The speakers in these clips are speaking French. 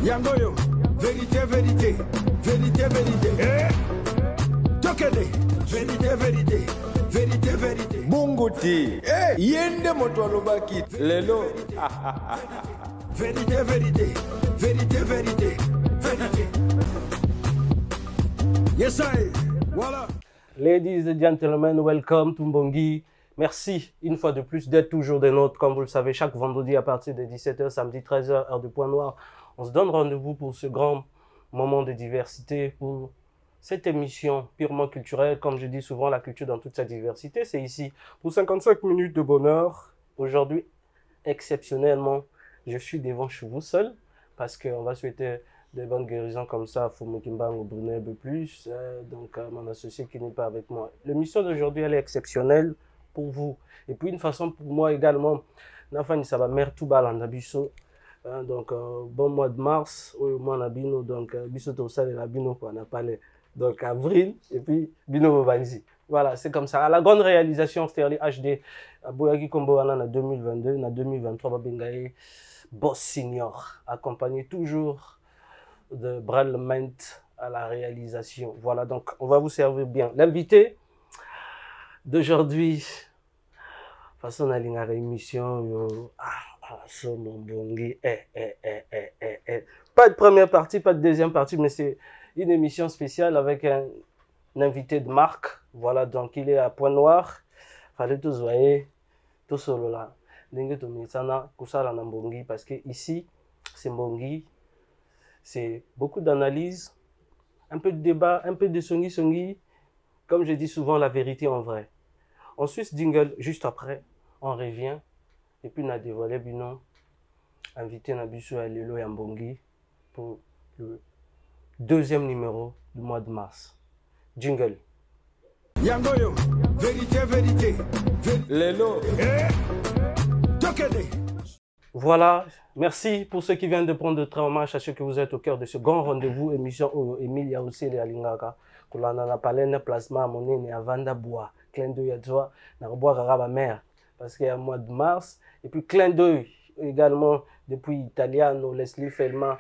Yangoyo, vérité, vérité, vérité, vérité. Tokene, vérité, vérité, vérité, vérité. Munguti, yende motwalobaki, lelo. Vérité, vérité, vérité, vérité, vérité. Yes, I. Voilà. Ladies and gentlemen, welcome to Mbongi. Merci une fois de plus d'être toujours des nôtres. Comme vous le savez, chaque vendredi à partir de 17h, samedi 13h, heure de Point Noir, on se donne rendez-vous pour ce grand moment de diversité, pour cette émission purement culturelle. Comme je dis souvent, la culture dans toute sa diversité, c'est ici pour 55 minutes de bonheur. Aujourd'hui, exceptionnellement, je suis devant chez vous seul parce qu'on va souhaiter des bonnes guérisons comme ça à Fumukimbango Brunei plus, donc mon associé qui n'est pas avec moi. L'émission d'aujourd'hui, elle est exceptionnelle pour vous. Et puis une façon pour moi également, Nafani ça va mère tout balanda biso. Donc bon mois de mars, moi na bino donc biso to ça la bino on a parlé. Donc avril et puis bino bobanzi. Voilà, c'est comme ça. À la grande réalisation Sterling HD à Boyaki Kombo en 2022, en 2023 Babengaye Boss Senior, accompagné toujours de Bralment à la réalisation. Voilà, donc on va vous servir bien. L'invité d'aujourd'hui, façon à une émission, pas de première partie, pas de deuxième partie, mais c'est une émission spéciale avec un invité de marque. Voilà, donc il est à Point Noir. Fallait tous voyer, tout solo là. Parce que ici, c'est Mbongi. C'est beaucoup d'analyse, un peu de débat, un peu de songi. Comme je dis souvent, la vérité en vrai. En Suisse, jingle, juste après, on revient. Et puis, on a dévoilé Bino, invité Nabiso à Lelo et Mbongi pour le deuxième numéro du mois de mars. Jingle. Yangoyo, vérité, vérité, Lelo. Tokene. Voilà, merci pour ceux qui viennent de prendre de très hommage à ceux que vous êtes au cœur de ce grand rendez-vous, émission Emilia aussi les Alingaka. Kulana na palene plasma monene à Vanda Bois, clin d'œil à toi, na bois Raba mère, parce qu'il y a un mois de mars, et puis clin d'œil également depuis Italiano, Leslie Fellman,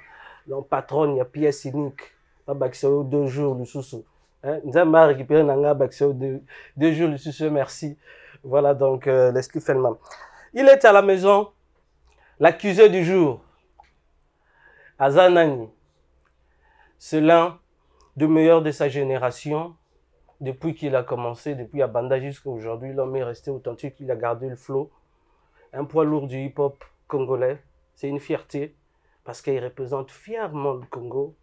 donc patron, il y a pièce cynique, pas Baxeo 2 jours le sous-sous. Nous avons récupéré Nanga Baxeo 2 jours le sous-sous, merci. Voilà donc Leslie Fellman. Il est à la maison. L'accusé du jour, Azanani, c'est l'un des meilleurs de sa génération. Depuis qu'il a commencé, depuis Abanda jusqu'à aujourd'hui, l'homme est resté authentique, il a gardé le flow. Un poids lourd du hip-hop congolais, c'est une fierté parce qu'il représente fièrement le Congo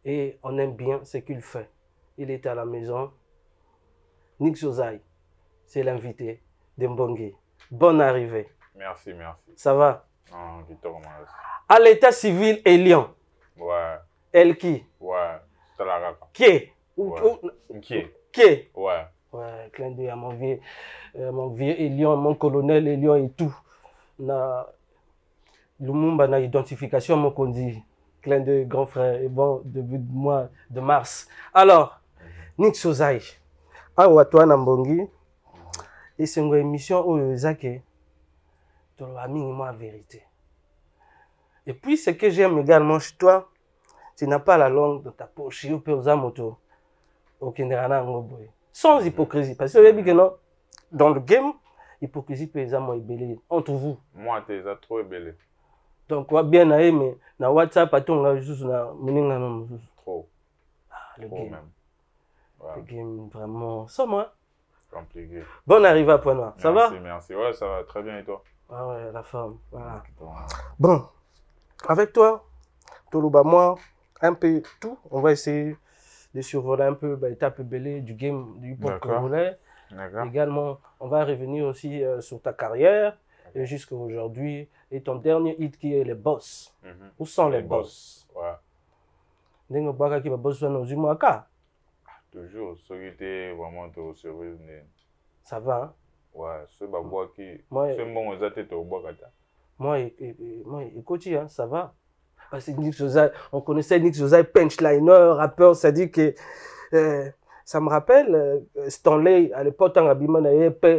et on aime bien ce qu'il fait. Il est à la maison. Nick Zozai, c'est l'invité de Mbongi. Bonne arrivée. Merci, merci. Ça va? Non, Victor, à l'état civil et Lyon. Ouais. Elle qui? Ouais. Talaraka. Qui est? Qui est? Ouais. Ouais, clin d'œil à mon vieux Elion, mon colonel Elion et tout. Na Lumumba na identification, mon condi. Clin d'œil, grand frère. Et bon, début de mois de mars. Alors, Nick Zozai. Awa toi na Mbongi. Et c'est une émission où Zake. La vérité. Et puis, ce que j'aime également chez toi, tu n'as pas la langue de ta poche, sans hypocrisie. Parce que non, dans le game, l'hypocrisie peut être ébellée entre vous. Moi, tu es trop ébellé. Donc, on bien mais na WhatsApp, on a juste trop. Le trop game. Même. Ouais. Le game, vraiment, sans moi. Compliqué. Bonne arrivée à Point Noir. Ça va? Merci. Ouais, ça va très bien et toi? Ah ouais, la forme. Voilà. Bon. Bon, avec toi, Toluba, moi, un peu tout. On va essayer de survoler un peu l'étape belée du game du hip-hop congolais. Également, on va revenir aussi sur ta carrière et jusqu'à aujourd'hui. Et ton dernier hit qui est Les Boss. Où sont les boss? Ouais. Toujours, ceux qui étaient vraiment au service. Ça va, hein? Ouais, ceux qui c'est bon, ils étaient au bois. Moi, écoute, hein, ça va. Parce que Nick Zozai, on connaissait Nick Zozai, punchliner, rappeur, ça dit que ça me rappelle Stanley, à l'époque, quand Abima n'avait pas,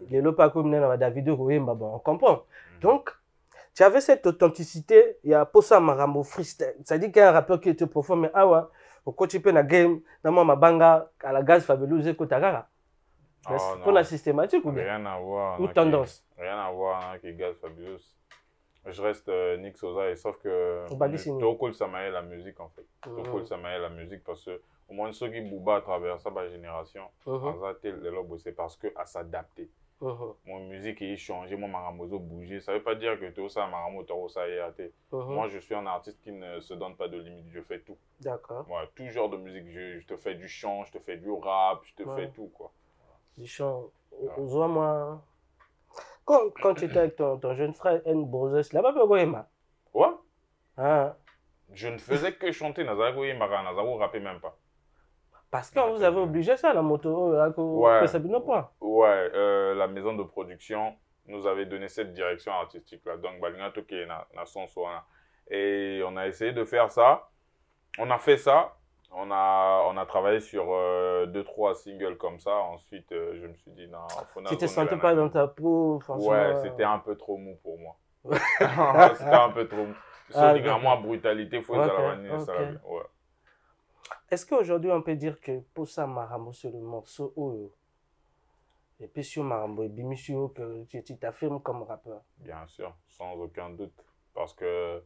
les lopas comme David, on comprend. Donc, tu avais cette authenticité, il y a Posa Marambo freestyle. C'est-à-dire qu'il y a un rappeur qui était profond, mais ah ouais, quand tu peux na game, dans ma banga, à la gaz fabuleuse, Kotagara. Pour la systématique ou bien? Rien à voir. Ou tendance? Rien à voir avec les gaz fabuleuse. Je reste Nick Sosa, et sauf que Toko Samaye la musique en fait. Toko Samaye la musique parce que au moins ceux qui bouba à travers ça, ma génération, c'est parce que à s'adapter. Mon musique est changée, mon maramozo bouger. Ça veut pas dire que tout ça, maramoto, ça est athée. Moi, je suis un artiste qui ne se donne pas de limite. Je fais tout. D'accord. Ouais, tout genre de musique. Je te fais du chant, je te fais du rap, je te fais tout quoi. Du chant. On voit moi. Quand tu étais avec ton jeune frère N. Broses, là-bas, Goyema. Ouais. Ah. Je ne faisais que chanter, Nazaro rappait même pas. Parce que vous avez obligé ça, la moto, ouais. Ouais, la maison de production nous avait donné cette direction artistique-là. Donc, Balingato qui est dans son soin. Et on a essayé de faire ça. On a fait ça. On a travaillé sur 2-3 singles comme ça. Ensuite, je me suis dit, non, faut tu te sentais pas dans ta peau, franchement. Ouais, c'était un peu trop mou pour moi. C'était un peu trop mou. Soligrement, brutalité, faut ouais. Est-ce qu'aujourd'hui, on peut dire que Posa Marambo, c'est le morceau où et puis sur Marambo et Bimisio, que tu t'affirmes comme rappeur? Bien sûr, sans aucun doute. Parce que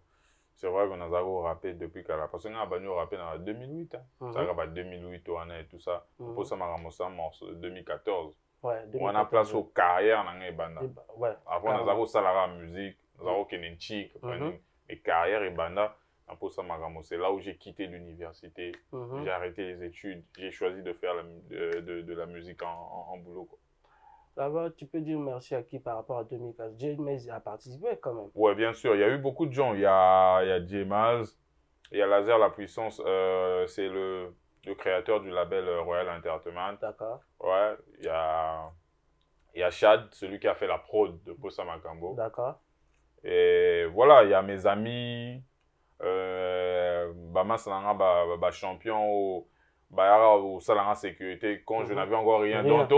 c'est vrai qu'on a rappé depuis qu'elle a. Parce qu'on a rappé en 2008. Hein. Ça a 2008 et tout ça. Posa Marambo, c'est un morceau de 2014. Ouais, 2014. On a place aux carrières dans les bandes. Ouais. Avant, on a salara musique, on a Kenenchik, mes carrières et bandes. C'est là où j'ai quitté l'université, j'ai arrêté les études, j'ai choisi de faire de la musique en boulot. Là-bas, tu peux dire merci à qui par rapport à 2015? J-Maz a participé quand même. Oui, bien sûr, il y a eu beaucoup de gens. Il y a J-Maz, il y a Laser La Puissance, c'est le créateur du label Royal Entertainment. D'accord. Ouais, il y a Chad, celui qui a fait la prod de Posa Makambo. D'accord. Et voilà, il y a mes amis. Bama Salanga champion au Salanga sécurité quand je n'avais encore rien. Donc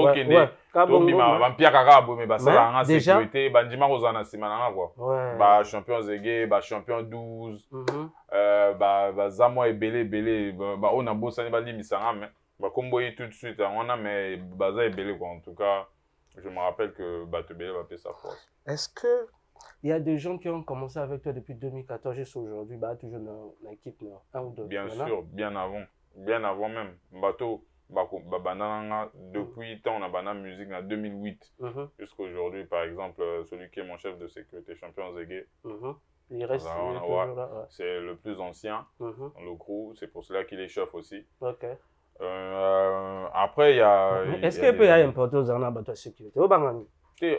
Salanga sécurité Bandima Rosana Simananga quoi. Champion Zégué, champion 12. Zamo et Belé on a bossé ba limisanga mais combo tout de suite on a mais baza et Belé quoi. En tout cas, je me rappelle que Batebele va payer sa force. Est-ce que il y a des gens qui ont commencé avec toi depuis 2014 jusqu'à aujourd'hui, toujours dans l'équipe, un ou deux? Bien sûr, bien avant même. Bateau, depuis tant on a banana musique en 2008 jusqu'à aujourd'hui, par exemple, celui qui est mon chef de sécurité, champion Zégué. Il reste c'est le plus ancien dans le crew, c'est pour cela qu'il est chef aussi. Ok. Après, il y a. Est-ce qu'il peut y avoir importance dans la sécurité?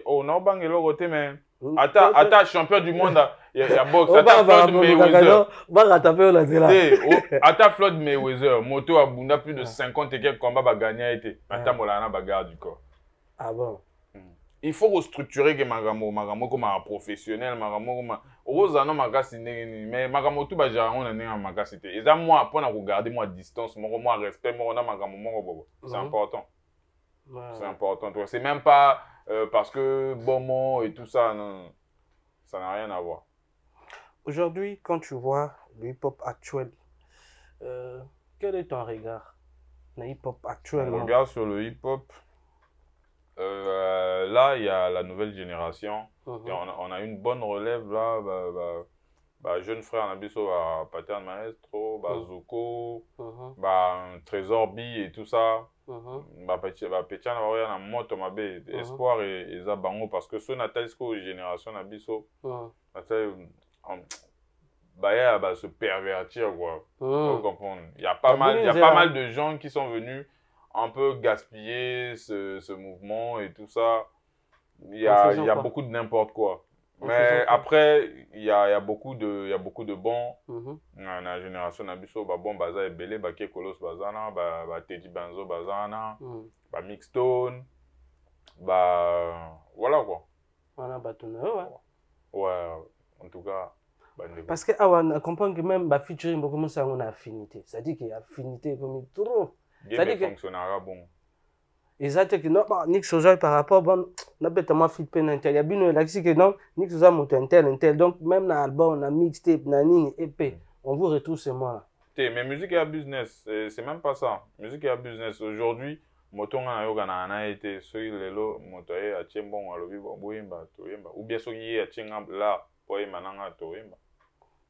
Oh, non, bang, mais. Attends, champion du monde, il y a boxe. Attends, Floyd Mayweather. Attends, Floyd Mayweather. Moto a bunda plus de 50 et quelques combats va gagner. Attends, Molana bagarre du corps. Ah bon? Il faut restructurer que Magamo comme un professionnel, Magamo comme un. Rosano Magasine, mais Magamo tout bagarre, on a un Magasite. Et ça, moi, pour regarder, moi, distance, moi, respect, moi, on a Magamo. C'est important. C'est important. C'est même pas. Parce que bon mot et tout ça, non, ça n'a rien à voir. Aujourd'hui, quand tu vois le hip-hop actuel, quel est ton regard? Le hip-hop actuel. Mon regard sur le hip-hop, là, il y a la nouvelle génération. On a une bonne relève là. Jeune frère Nabiso, Pater Maestro, Zuko, Trésor B et tout ça. Petit na moto mabe espoir et zabango parce que ce natalisco génération na biso se pervertir quoi. Vous comprenez? Il y a pas mal de gens qui sont venus un peu gaspiller ce mouvement et tout ça. Il y a beaucoup de n'importe quoi. Mais après, il y a beaucoup de bons. Dans la génération Nabiso, bon, baza et belé, baké kolos bazana, Teddy Benzo bazana, Mixstone, voilà quoi. Voilà, ouais, en tout cas. Parce que on comprend que même featuring beaucoup de affinité. C'est-à-dire qu'il y a affinité comme trop. Ça dit que fonctionnera bon. Exact que non, Nick Soja par rapport bon, n'a pas tellement fit peine intel. Il y a bien là que non, Nick Soja monte intel. Donc même dans l'album, on a mixtape, nani EP, on vous retrouve ce mois. Mais musique et business, c'est même pas ça. Musique et business aujourd'hui, moton a yoga na été sur les lots, motoye a tien bon alobi bon boyimba toyimba ou bien so yi a tien là pour mananga toyimba.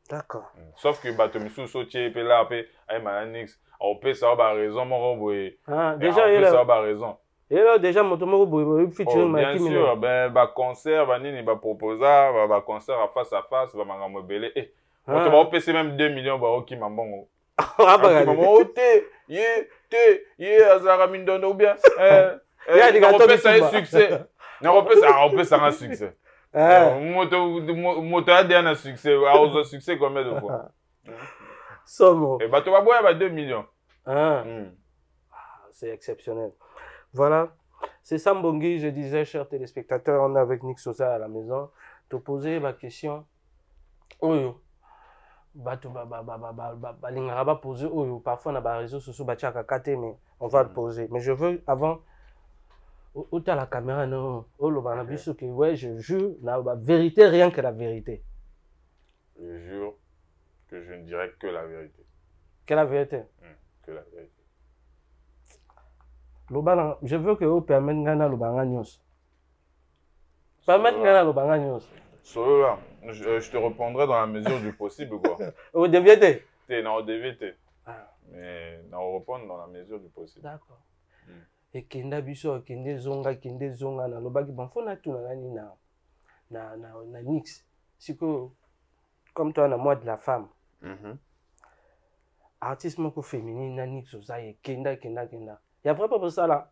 D'accord. Sauf que bato misu so tie pe là pe ay malanix, on peut ça ba raison mon boy. Ah déjà il a ba raison. Et là, déjà, mon tomo boy featuring bien sûr, ben, concert, nini, proposa, concert à face, maman belé. Eh, on va payer même 2 millions, ok, maman. Ah, bah, maman, azara mindono, ou bien, on peut ça un succès. On peut ça un succès. Moto a un succès, a succès combien de fois? Somme. Et bah, tu vas boire 2 millions. C'est exceptionnel. Voilà, c'est ça Mbongi, je disais, chers téléspectateurs, on est avec Nick Soja à la maison. Te poser ma question. Oyo. Lingara poser oyo. Parfois, on a des réseaux sociaux, mais on va le poser. Mais je veux, avant, où tu as la caméra, non, ouais, je jure, la vérité, rien que la vérité. Je jure que je ne dirai que la vérité. Que la vérité? Que la vérité. Je veux que vous permettez Ghana le Banganyos. Permettez Ghana le Banganyos. Là, je te répondrai dans la mesure du possible, quoi. Au DVT? Non, au DVT. Mais on répond dans la mesure du possible. D'accord. Et Kenda Biso, Kende Zonga, na Lobaki, bon, faut na tout na Nix. C'est que, comme toi, on a moi de la femme. Artiste moko féminin, na Nix, Ozaye, Kenda. Il y a vraiment pas ça là.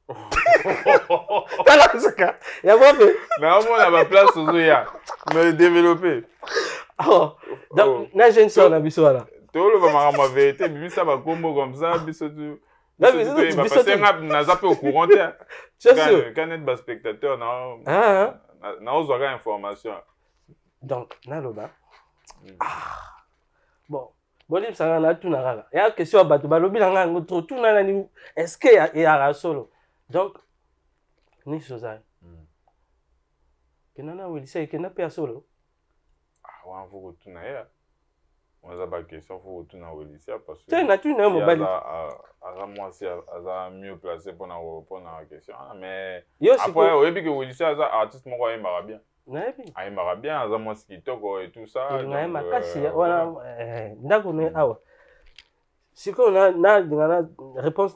Il y a vraiment. Mais au moins, on a ma place aux Oya. Me développer. Donc, na jeune soeur, na biso là. Tout le monde ma vérité, mais ça va comme ça, biso tu. Parce que n'a zappé au courant. C'est sûr. Quand on est spectateur, na ozoga information. Donc, na loba. Bon. Bon, ça a tout n'a il y a question à battre balobi langa ngotro tout n'a ni est-ce que il y a solo donc ni Soja kenana oui c'est que n'a pas solo on faut tout n'a ya on a pas question faut tout n'a oui parce que c'est na tout n'a mobile à moi c'est à mieux placé pour la question mais après au début que oui c'est artiste mon quoi il m'a bien. Il m'a bien, à moi ce qui toque et tout ça. Voilà, d'accord, si on a réponse,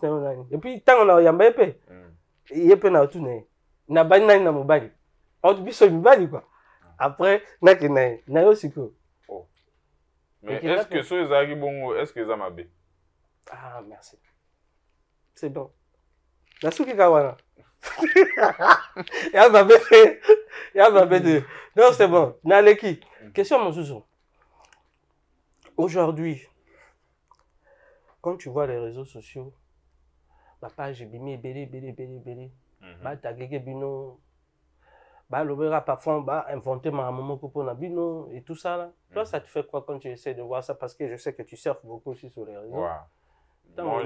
et puis tant on a yamba épée, il y a peu na tout na bani na mobile. On te biso mobile quoi. Après, na aussi quoi. Mais est-ce que ceux qui bon, est-ce que ça m'a bien? Ah merci. C'est bon. La souki kawana. Il y a ma bête. Non, c'est bon. Naleki. Question, mon zouzou. Aujourd'hui, quand tu vois les réseaux sociaux, ma page est belé. Bah, t'as gagné bino. Bah, l'obéra parfois, bah, inventer ma maman pour na bino et tout ça là. Toi, ça te fait quoi quand tu essaies de voir ça? Parce que je sais que tu surfes beaucoup aussi sur les réseaux. Moi,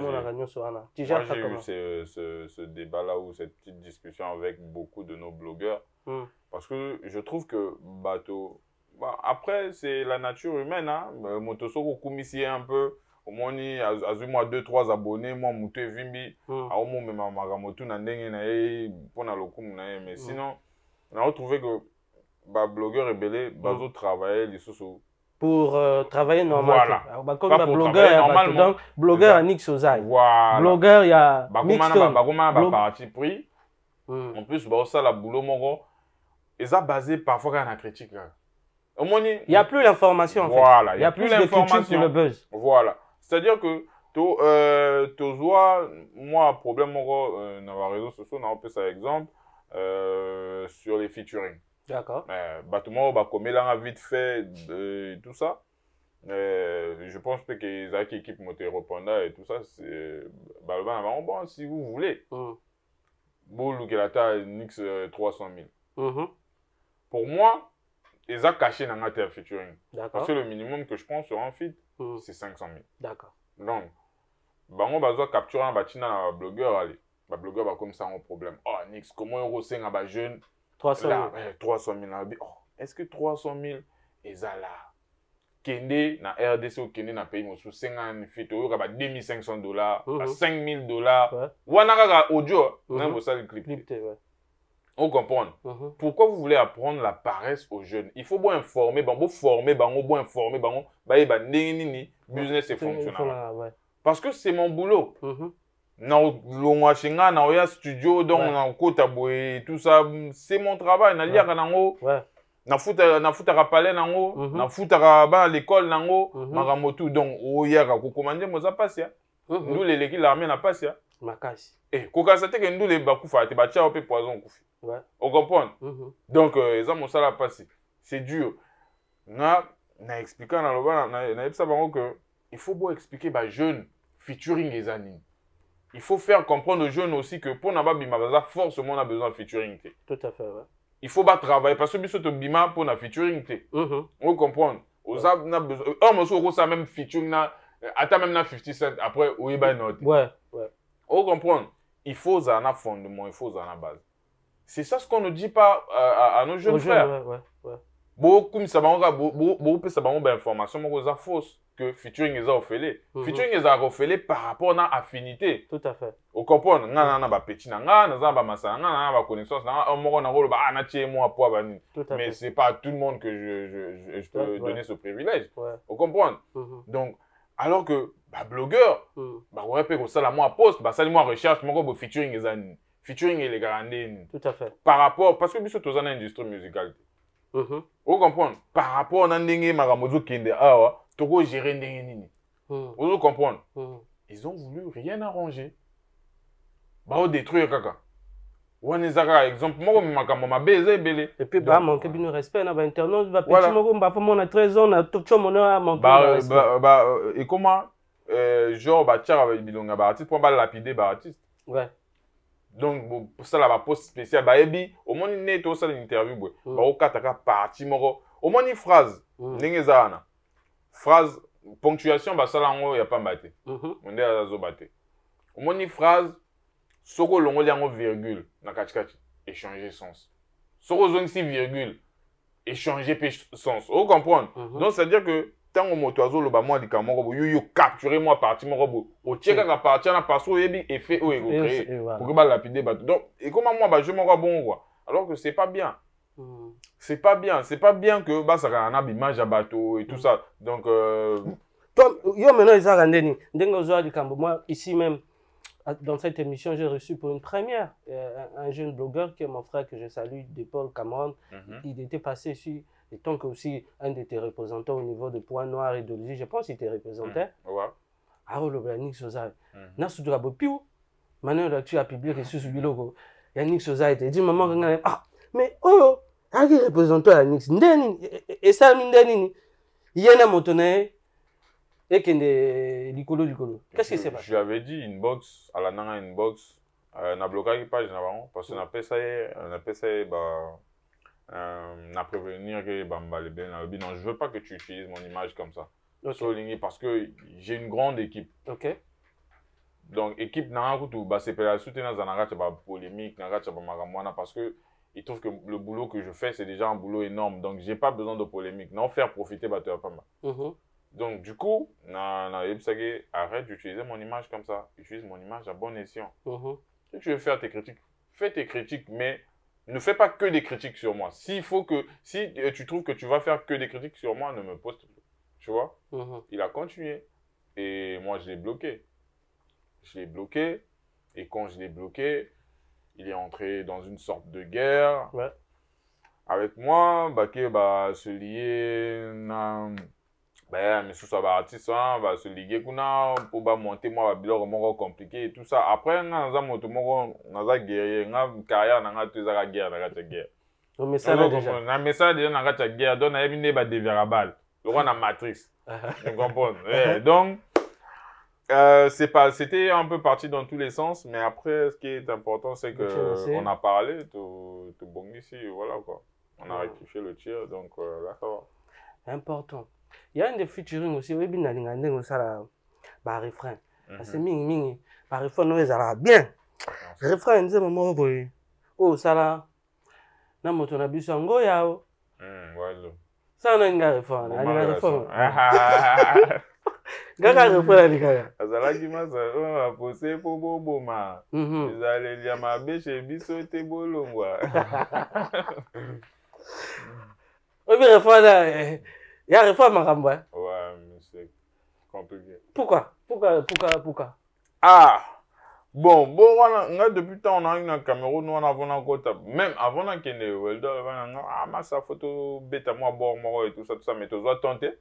j'ai eu ce débat-là ou cette petite discussion avec beaucoup de nos blogueurs. Parce que je trouve que bateau. Après, c'est la nature humaine. Motosoko Kumisi un peu. Au moins, il y a 2-3 abonnés. Moi, Mouté Vimbi. Au moins, même Magamotu Nandenge pour na lokum. Mais sinon, on a retrouvé que blogueur et belé, bazo travailler les sous. Pour travailler normalement. Voilà. Comme un blogueur, normalement. Donc, blogueur à Nick Soja. Voilà. Blogueur, il y a Mixstone. Parti pris. En plus, ça, la boulot, mon et ça basé parfois quand on a critique. Il n'y a plus l'information, en fait. Voilà. Il y a plus d'informations pour le buzz. Voilà. C'est-à-dire que, moi, problème, dans les réseaux sociaux, on a un peu ça exemple, sur les featuring. D'accord. Bâtiment, comme il a vite fait tout ça. Je pense que les équipes Moté-Répondant et tout ça, c'est. Bon, si vous voulez. Boulou qui a Nix 300 000. Pour moi, ils ont caché dans la featuring. Parce que le minimum que je prends sur un feed, c'est 500 000. D'accord. Donc, on va capturer un bâtiment blogueur. Allez. Bah, blogueur, bah, comme ça, un problème. Oh, Nix, comment on ressentit un jeune 300 000. Là, 300 000. Oh, est-ce que 300 000 est là? Kende, na RDC ou Kende, na pays, sous 50 fit, ou 2500 dollars, 5000 dollars. Ou on a audio, même ça le clip. On comprend. Pourquoi vous voulez apprendre la paresse aux jeunes? Il faut bien informer, bon former, bon informer, bon business et fonctionnel. Parce que c'est mon boulot. Na longwashinga na oya studio donc na kota boy tout ça c'est mon travail na liaka nango na futa rapale nango na futa ba l'école nango maramotu donc oya ka commander moza pasia ndule leki l'armée na pasia makasi kokasa te ke ndule ba kufa te ba tia pe poison kufi on comprend donc eza mosala pasi c'est dur na expliquer na loba na epsa bango que il faut beau expliquer ba jeune featuring les années. Il faut faire comprendre aux jeunes aussi que pour Naba Bima, forcément on a besoin de featuring. Tout à fait, ouais. Il faut pas travailler parce que biso to Bima pour na featuring. On comprend. Aux a besoin. Oh, monsieur, ça même featuring na, attends même na 50 cents après oui bah note. Ouais. On comprend. Il faut un fondement, il faut un base. C'est ça ce qu'on ne dit pas à nos jeunes frères. Beaucoup de ça va information mais fausse que featuring est offert. Featuring est offert par rapport à affinité. Tout à fait. On comprend. Na ba petit na ba masala na ba connaissance na on na rolo ba na tie moi pour ba. Mais c'est pas à tout le monde que je peux donner ce privilège. On comprend. Donc alors que ba blogueur ba ouais pe ko sala moi post ba sala moi recherche moi ko featuring est featuring est les garanties. Tout à fait. Par rapport parce que biso to za na industrie musicale. On comprend. Par rapport à ndenge maramozo kende awa Togo gérer ndenge nini. Vous comprenez? Ils ont voulu rien arranger. Bah détruire kaka. On est à exemple moi makambo mabeze belé. Et puis bah manquer bien respect na internaute va petit moko mba famo na 13 ans na tout mona manquer. Et comment genre ba tchara ba bilonga ba artiste pour ba lapider ba artiste. Ouais. Donc pour ça là ba post spécial ba ebi au moins né to ça l'interview boy. Ba okataka parti moko au moins une phrase ndenge zana. Phrase, ponctuation, bah ça là, il n'y a pas battu. On est à la battu. Au moins une phrase, soko longo liango virgule, na kachikachi, échanger sens. Soko zone si virgule, échanger sens. Vous comprenez? Donc c'est à dire que tant que moto azo loba moi likamoko, yo capturer moi partie mon robot. Au tcheka ka partie na passo yebi effet ou ego créé. Pour que ba lapider bateau. Donc et comment moi bah je m'en bon quoi. Alors que c'est pas bien. C'est pas bien que bah ça a un image à bateau et tout ça. Donc yo maintenant ils ont ndeni ndengo du Cambo. Moi ici même dans cette émission j'ai reçu pour une première un jeune blogueur qui est mon frère que je salue de Paul Cameron. Il était passé sur et tant que aussi un de tes représentants au niveau de Point Noir et de l'Uzi, je pense qu'il était représenté. Ouais. Ah le Yannick Sosa. Na sudra bopiou. Maintenant tu as publié sur ce biloko. Yannick Sosa était dit maman ah mais oh qui représente Yannick ndeni et ça ndeni il y a un motonné et qui est likolo. Qu'est-ce qui s'est passé? Je lui avais dit inbox à la nana inbox na bloqué page na parce que na pesa bah na prévenir que bamba le ben non je veux pas que tu utilises mon image comme ça. Parce que j'ai une grande équipe. OK. Donc équipe na tout bah c'est pour soutenir dans la polémique na magamwana parce que il trouve que le boulot que je fais, c'est déjà un boulot énorme. Donc, je n'ai pas besoin de polémique. Non, faire profiter Bateau Pamba. Donc, du coup, arrête d'utiliser mon image comme ça. Utilise mon image à bon escient. Si tu veux faire tes critiques, fais tes critiques, mais ne fais pas que des critiques sur moi. Si tu trouves que tu vas faire que des critiques sur moi, ne me poste plus. Tu vois? Il a continué. Et moi, je l'ai bloqué. Et quand je l'ai bloqué, il est entré dans une sorte de guerre avec moi, se lier, mais sous ça artiste, se lier pour monter moi biloko compliqué et tout ça. Après on a guerrier, on carrière na la guerre Le message déjà. Un message déjà na la guerre, donc na yebine ba dévier balle. Le roi na matrice. Tu comprends? Donc c'était un peu parti dans tous les sens, mais après, ce qui est important, c'est qu'on a parlé de bon ici, voilà quoi. On a rectifié le tir, donc là, ça va. Important. Il y a un des featuring aussi, oui, bien, refrain. Parce que, par refrain, nous, bien. refrain nzembo moko boye oyo osala na moto na biso yango yao sala na ninga refrain alinga refrain kaka refrain alingaka azalaki masa oyo apose mpo boboma ezaleli ya mabe chez biso te bolongwa obi refrain ya refrain makambo ouais mais c'est compliqué. Pourquoi? Bon, nga depuis temps on a eu dans Cameroun, on a venu encore même avant qu'on ait Welder, massa photo bêta moi bord moi et tout ça, mais tu dois tenter.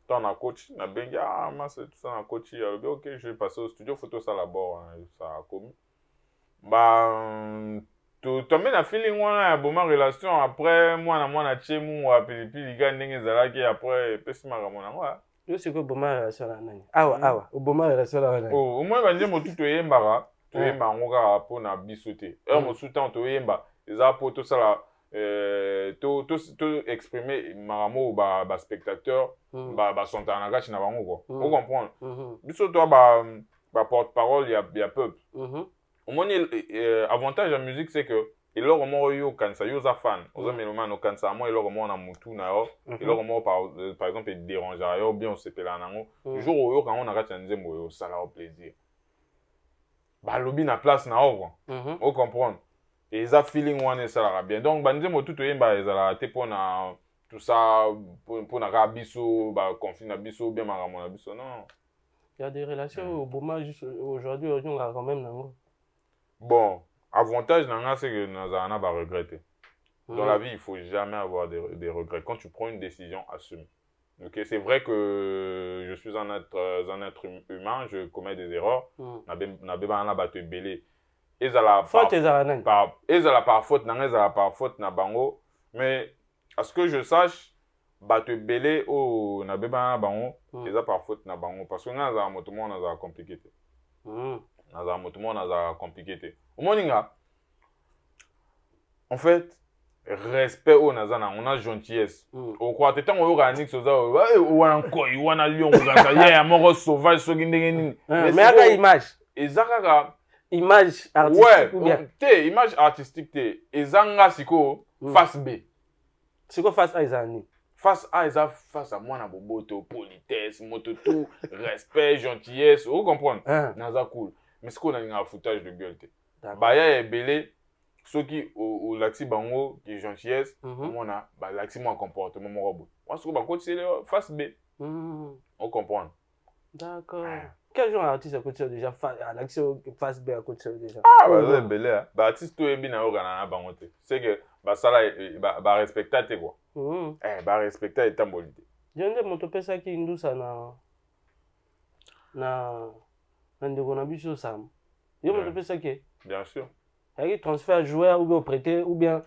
T'en as coach, na benga massa tout ça na coach, ok, je vais passer au studio photo ça là-bas, ça a commis. Bah tu mets la feeling wana bon ma relation après moi na chemu wa pilipili ga ndenge zalaki après pesi makamona wa. Yo c'est quoi boma relation na nani? Awa, boma relation na nani? Oh, au moins banje motu to yembara. Tu es ngoka po na bisoté mo soutan to yemba eza po to sala to exprimer maramo ba spectateur ba sontana gachi na bango quoi on comprend biso to ba porte-parole ya peuple au moins avantage la musique c'est que eloko moko yo kanisa yo za fan oza meloma no kanisa mo eloko moko na mutu na yo eloko moko par exemple déranger yo bien on sepela nango jour oyo quand on a gachi nzembo yo sala au plaisir. Bah lobby na place na oro on comprendre et ça feeling one ça la bien donc banze mo tout yemba ezala te pona tout ça pour na rabiso ba conflit na biso bien maramo na biso non il y a des relations au boma juste aujourd'hui on a quand même nango bon avantage nanga c'est que nazana va regretter dans la vie il faut jamais avoir des regrets quand tu prends une décision assume. Ok, c'est vrai que je suis un être humain, je commets des erreurs. Na beba na bato belé. Ezala par faute na bango, mais à ce que je sache bato belé o na beba na bango, eza par faute na bango parce que na za motomo na za compliqué. Na za motomo na za compliqué. Au moninga. En fait, respect au nazana on a gentillesse au quoi t'es tant au ranix aux ou un koi ou un lion ça y est un sauvage so gindengeni mais aka image ezaka image artistique ou bien te image artistique te ezanga siko face B siko face A ezani face A eza face à moi na boboto politesse moto tout respect gentillesse vous comprenez naza cool mais siko na nga foutage de gueule te baya ebele ceux qui au laxi bango qui gentillesse mona ba laxi moi comportement mon robot moi ce que ba côté face B on comprend d'accord quel genre d'artiste à côté déjà laxi face B à côté déjà bah belé bah artiste to ebi na ogana na bango te c'est que ba sala ba respecter te quoi ba respecter étant bolité jende moto pesa ki ndusa na ndeko na biso sam yo moto pesa ki bien sûr. Il y a transfert joueur ou bien prêté ou bien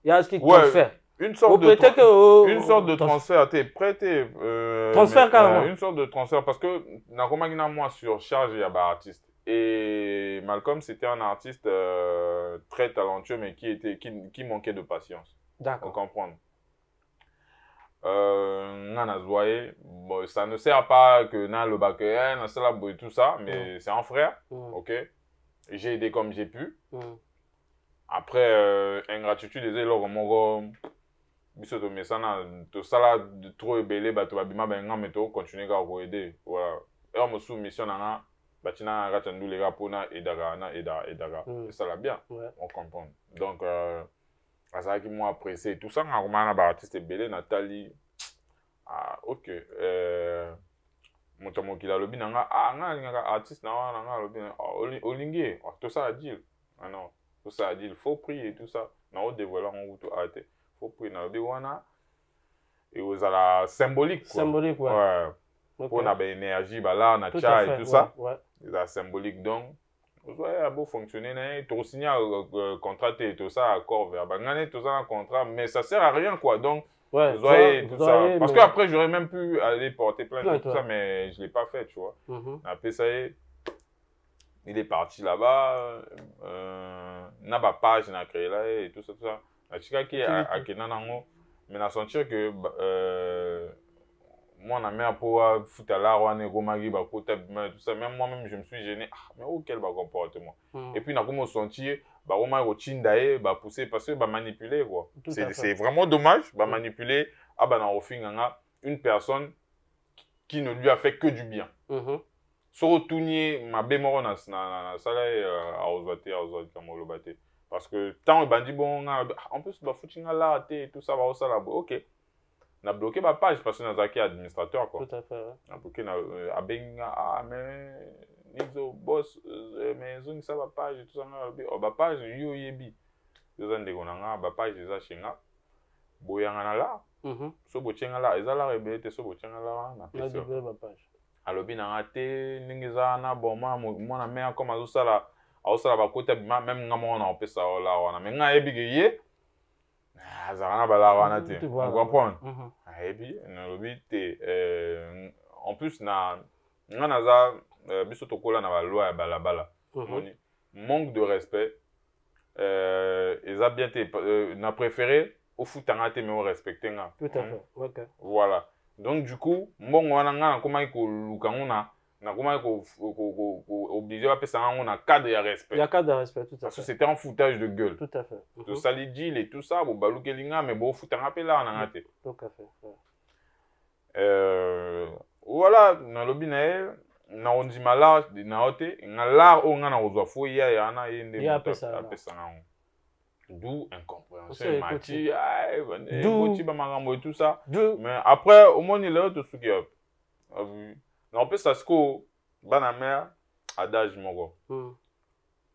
il y a ce qui transfert. Une sorte de transfert, t'es prêté. Transfert carrément. Une sorte de transfert parce que Nakomagina moi surcharge il y a des artistes et Malcolm c'était un artiste très talentueux mais qui manquait de patience. D'accord. On comprend. Bon, ça ne sert pas que na le bac et tout ça mais c'est un frère, ok. J'ai aidé comme j'ai pu. Après, ingratitude, les élèves, mon biso to mesana to sala trop belé ba to babima ba nga meto continuer ka ko aider voilà et mo sous mission na batina ga tandu les rapona et daga na et daga ça la bien on comprend donc ça qui moi apprécié tout ça na ba artiste belé Nathalie ok moto mo kila lobi nga nga artiste na nga lobi olingi tout ça a dit non tout ça a dit il faut prier et tout ça na o dévoiler on tout arrêter faut prier na lobi wana et aux la symbolique quoi symbolique ouais pour na ba énergie ba là na cha et tout ça c'est symbolique donc ouais a beau fonctionner na to signer contrat et tout ça accord verbal ngane tout ça un contrat mais ça sert à rien quoi donc ouais, tout ça. Parce que après j'aurais même pu aller porter plainte et tout ça, mais je l'ai pas fait, tu vois. Après ça, il est parti là-bas, n'a pas page, n'a créé là et tout ça, tout ça. La chica qui est à Kenanango, mais n'a senti que moi, on a mis un peu à foutre à l'art, on a mis un peu tout ça. Même moi-même, je me suis gêné. Ah, mais quel comportement. Et puis, on a comme senti, on a eu pousser parce que manipuler, quoi. C'est vraiment dommage, manipuler, une personne qui ne lui a fait que du bien. Surtout, ma bémoro na sala à Ozwate, parce que tant que bon, en plus, là, et tout ça, ok. On a bloqué ma page parce que nous avons administrateur, quoi. Tout à fait. On a bloqué mais Nizo, boss, mais zone ça va page tout ça, ma page, yo yebi. Yo zan de gonanga, ma page des achinga. Boyanga là. So bochenga là, ezala rebete so bochenga là na page. Ma page. Alobi na ngate ningiza na boma mo na mea comme azosala ba kota même ngamo na opesa la wana. Mais nga yebi ye. Azarana bala wana te. Tu comprends? Yebi na lobi te en plus na nga naza biso tokola na ba loi ya balabala. Manque de respect eza bien te na préféré au foutanga te mais au respecter nga. Tout à fait. OK. Voilà. Donc du coup, mbongo wana nga comment ko lukanguna na comment ko obligé à passer un cadre de respect. Il y a cadre de respect tout à fait. Parce que c'était un foutage de gueule. Tout à fait. De salidil et tout ça, bo balukelinga mais bo foutanga pe là na ngate. Tout à fait. Voilà, na lobi na na ondima la na ote na la o nga na ozwa fo ya na yende apesa na. D'où incompréhension, Mati, et tout ça. Mais après, au moins, il est là, tout ce qu'il y a. En plus, ça se trouve, la mère, adage, mogo. Au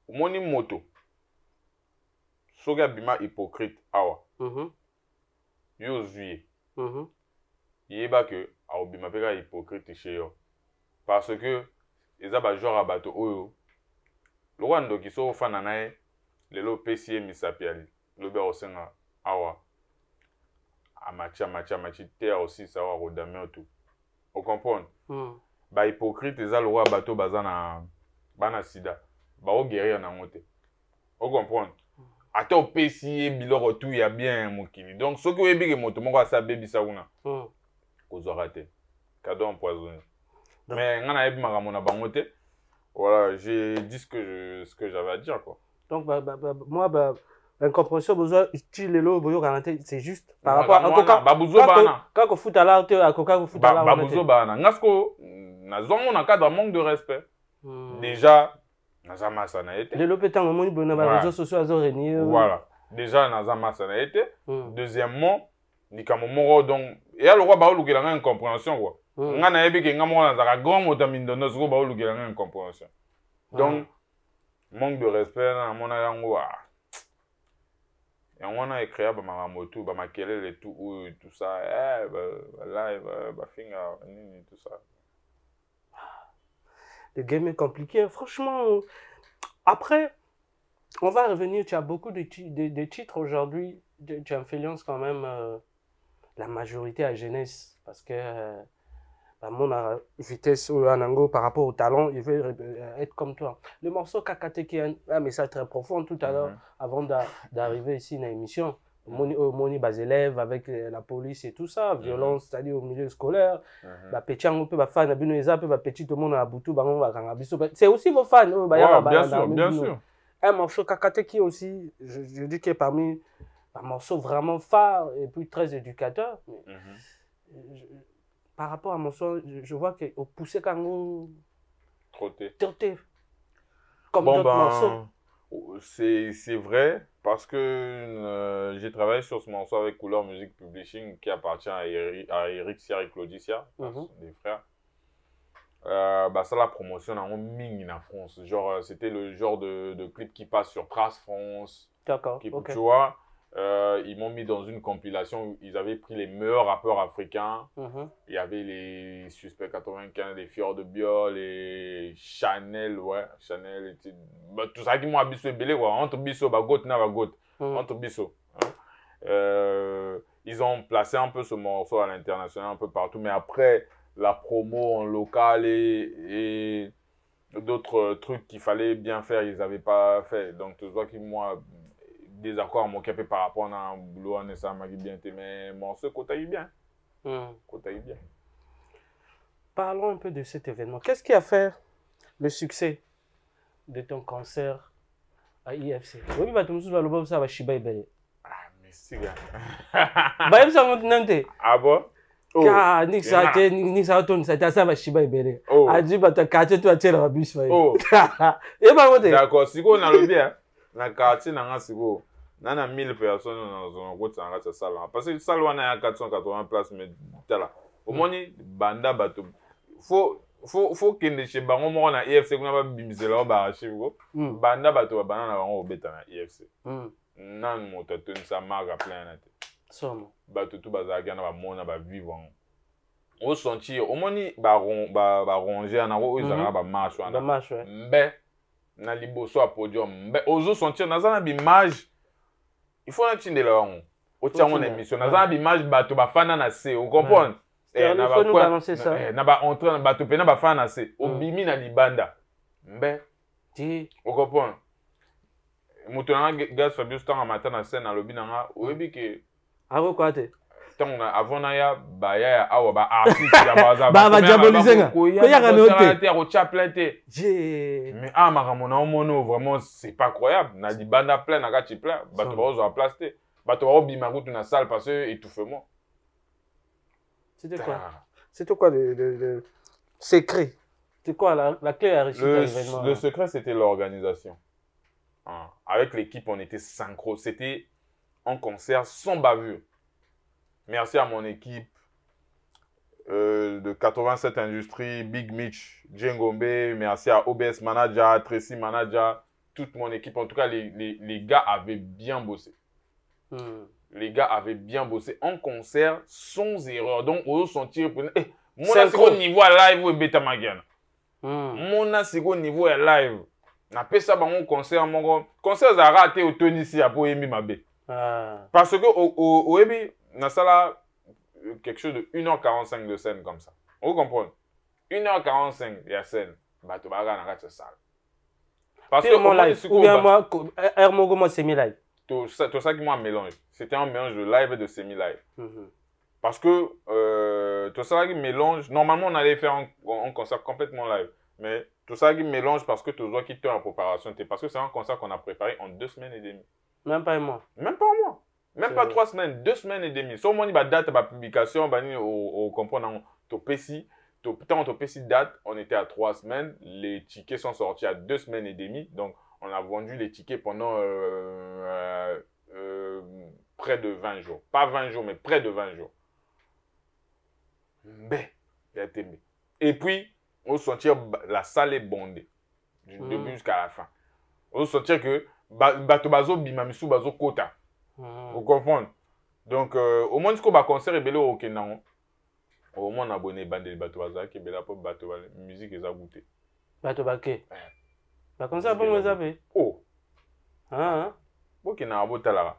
moins, il moto. Soga bima hypocrite, awa. Yo zuye. Yeba que, awa bima pega hypocrite chez yo. Parce que, ils ont genre à bateau, oyo. Le rwando qui sont au fananae, lelo PCM misapiali lobe osenga awa amacha te aussi ça wa rodame tout on comprend ba hypocrite eza lo wa bato bazana bana sida ba o guérir na ngote on comprend ata o PCM biloko tout ya bien mokili donc ce que webi ke moto moko asa bebisa una ko raté cadeau empoisonné mais ngana yebi makambo na bangote voilà j'ai dit ce que j'avais à dire quoi. Donc, moi, l'incompréhension, c'est juste par rapport à quand on fout à l'art, quand on fout à l'art. Babuzo bana. Ngasko, on a cadre manque de respect. Déjà, Nazama ça n'a été. Les lopetans, on m'a dit, les réseaux sociaux, voilà. Déjà, Nazama ça n'a été. Deuxièmement, Nikamomoro, donc, et à le roi Baoulou qui a une incompréhension, quoi. On a ébi que Ngamon a un grand mot d'amin de nos Baoulou qui a une incompréhension. Donc, manque de respect na mona yango et on a écrit ma moto ma makele et tout ça live finger tout ça. Le game est compliqué franchement. Après on va revenir, tu as beaucoup de titres aujourd'hui, tu influences quand même la majorité à jeunesse parce que mon vitesse par rapport au talent, il veut être comme toi. Le morceau Kakate qui a un message très profond tout à l'heure, avant d'arriver ici dans l'émission. Moni bas élèves avec la police et tout ça, violence, c'est-à-dire au milieu scolaire. C'est aussi vos fans. Bien sûr. Un morceau Kakate qui aussi, je dis qu'il est parmi un morceau vraiment phare et puis très éducateur. Par rapport à mon son, je vois qu'au poussé quand on trotté. Comme d'autres morceaux. C'est vrai parce que j'ai travaillé sur ce morceau avec Couleur Music Publishing qui appartient à Eric Sia et Claudicia, des frères. Ça la promotion en ming en France. Genre c'était le genre de clip qui passe sur Trace France. D'accord. Tu vois. Ils m'ont mis dans une compilation où ils avaient pris les meilleurs rappeurs africains. Il y avait les Suspects 95, les Fior de Biol, les Chanel, Chanel. Tout ça qui m'ont habitué belé, entre Bisso, entre Bisso. Ils ont placé un peu ce morceau à l'international, un peu partout, mais après la promo en local et d'autres trucs qu'il fallait bien faire, ils n'avaient pas fait. Donc, tu vois qu'ils m'ont désaccord à mon capé par rapport à un boulot en ça m'a bien mais mon ce côté bien. Côté bien. Parlons un peu de cet événement. Qu'est-ce qui a fait le succès de ton concert à IFC? Oui, bah, tu me souviens, ça va chiba ibele. Ah, mais c'est gars. Bah, il s'en nante. Ah bon? Oh. Car, ni ça tourne, ça va chiba ibele. Oh. A dit, bah, t'as quartier, toi, tu as bus. Oh. Et bah, on d'accord, si on a le bien, dans le quartier, dans le sigo, on a 1000 personnes dans une salle. Parce que la salle, on a 480 places, mais là. Au moins, banda bateau. Faut qu'il ne chez bango mo na IFC kuna ba bimisela ba archive banda bato ba banana bango obeta na IFC nan moto to nsa marque plein na te somo bato tout bazaka na ba mona ba vivre au sentir au moni ba ronger na o izanga ba marche wana mbe na liboso a podium mbe ozo sentir na za na image il faut na tindela wango o tia mon émission na za na image bato ba fana na se o comprendre na ba entrer na bato pena ba fana se obimi na libanda mbe ti o comprendre moto na gas Fabius tanga matin na scène na lobi na nga oyebi ke ako kwate tanga avant na ya ba ya awa ba artiste ya baza ba diaboliser nga ko ya ka note o cha plainte je mais makamona mono vraiment c'est pas croyable na libanda plein na kati plein bato ba ozo plaster bato ba obima kutu na salle parce que étouffement. C'était quoi? C'était quoi le secret? C'est quoi la clé à réussir l'événement? Le secret, c'était l'organisation. Avec l'équipe, on était synchro. C'était un concert sans bavure. Merci à mon équipe de 87 Industries, Big Mitch, Djengombe, merci à OBS Manager, Tracy Manager, toute mon équipe. En tout cas, les gars avaient bien bossé. Les gars avaient bien bossé en concert sans erreur. Donc, on sentir mon niveau à live ou bêta magana. Mon niveau à live. Na pesa bango concert mon concert a raté au Tunisie pour Emi Mabé. Parce que au Ebi na sala quelque chose de 1h45 de scène comme ça. Vous comprenez? 1h45 de scène. Bato baga na kati salle. Parce que mon live ou bien moi Hermogo moi semi-live. Tout ça qui moi mélange. C'était un mélange de live et de semi-live. Parce que tout ça qui mélange, normalement on allait faire un concert complètement live. Mais tout ça qui mélange parce que tout ça qui tourne en préparation. Parce que c'est un concert qu'on a préparé en 2 semaines et demie. Même pas un mois. Même pas un mois. Même pas 3 semaines, 2 semaines et demie. Si on a date de publication, on comprend au PC. Tant au PC date, on était à 3 semaines. Les tickets sont sortis à 2 semaines et demie. Donc on a vendu les tickets pendant près de 20 jours. Pas 20 jours, mais près de 20 jours. Et puis, on sentir la salle est bondée. Du début jusqu'à la fin. On sentir que bato bazo bimamisu bazo kota. Vous comprenez? Donc, au moins, ce qu'on va concert et bello au Kenan. Au moins, on a abonné bandé bato bazo qui est bella pour bato musique et ça goûté. Bato baké. Bah, comme ça, bon, vous avez. Oh. Ah, bon, qui n'a pas là.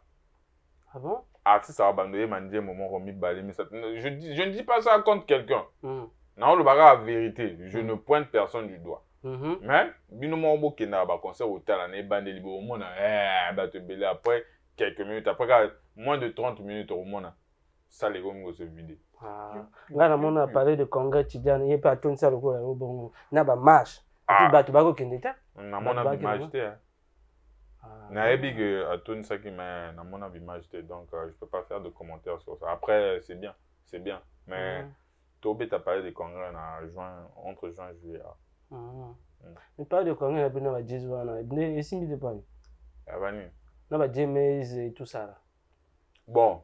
Ah bon? Artiste a abandonné, m'a dit, moment, remis balé, mais je ne dis pas ça contre quelqu'un. Non, le bagarre la vérité. Je ne pointe personne du doigt. Mais, binomon, bon, qui n'a pas concert au talent, bandé libre au monde, bato belé après quelques minutes, après moins de 30 minutes au monde, ça les gommes se vider. Là, on a parlé de congrès, tu dis, il n'y a pas tout ça, le bon, n'a pas marche. Bato bago kendeta? Na mona bimage te. Na ebi que à tout ça qui m'a na mona bimage te, donc je peux pas faire de commentaires sur ça. Après c'est bien, mais Tobé t'a parlé de congrès entre juin et juillet. Mais pas de congrès, il y a des gens et si de pas. Avani. Na ba James et tout ça là. Bon,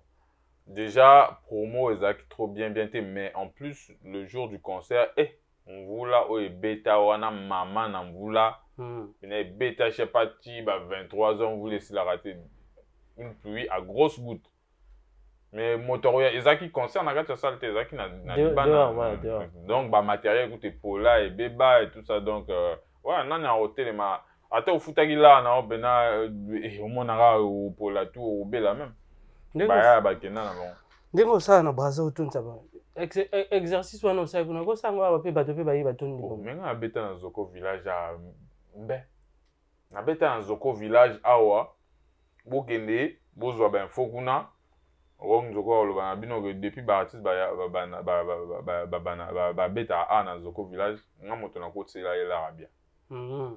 déjà promo exact trop bien mais en plus le jour du concert on voula o bêta wana maman na voula une bêta je sais pas ti 23h on voulait laisser la rater une pluie à grosses gouttes mais motoria ezaki concert na kati salle te ezaki na donc ba matériel écoute pola et beba et tout ça donc ouais nana hôtel ma ata ofutaki là na bena au monara au pola tout au bela même ba kena na bon ndeko ça na braza otunza ba exercice wana osai kuna ko sangwa ba pe bato pe ba yi batoni bo menga beta na Zoko village a mbe na beta na Zoko village awa bokende bozwa ba info kuna Rong Zoko depuis Baratis beta a na Zoko village nga moto na côté là l'Arabia.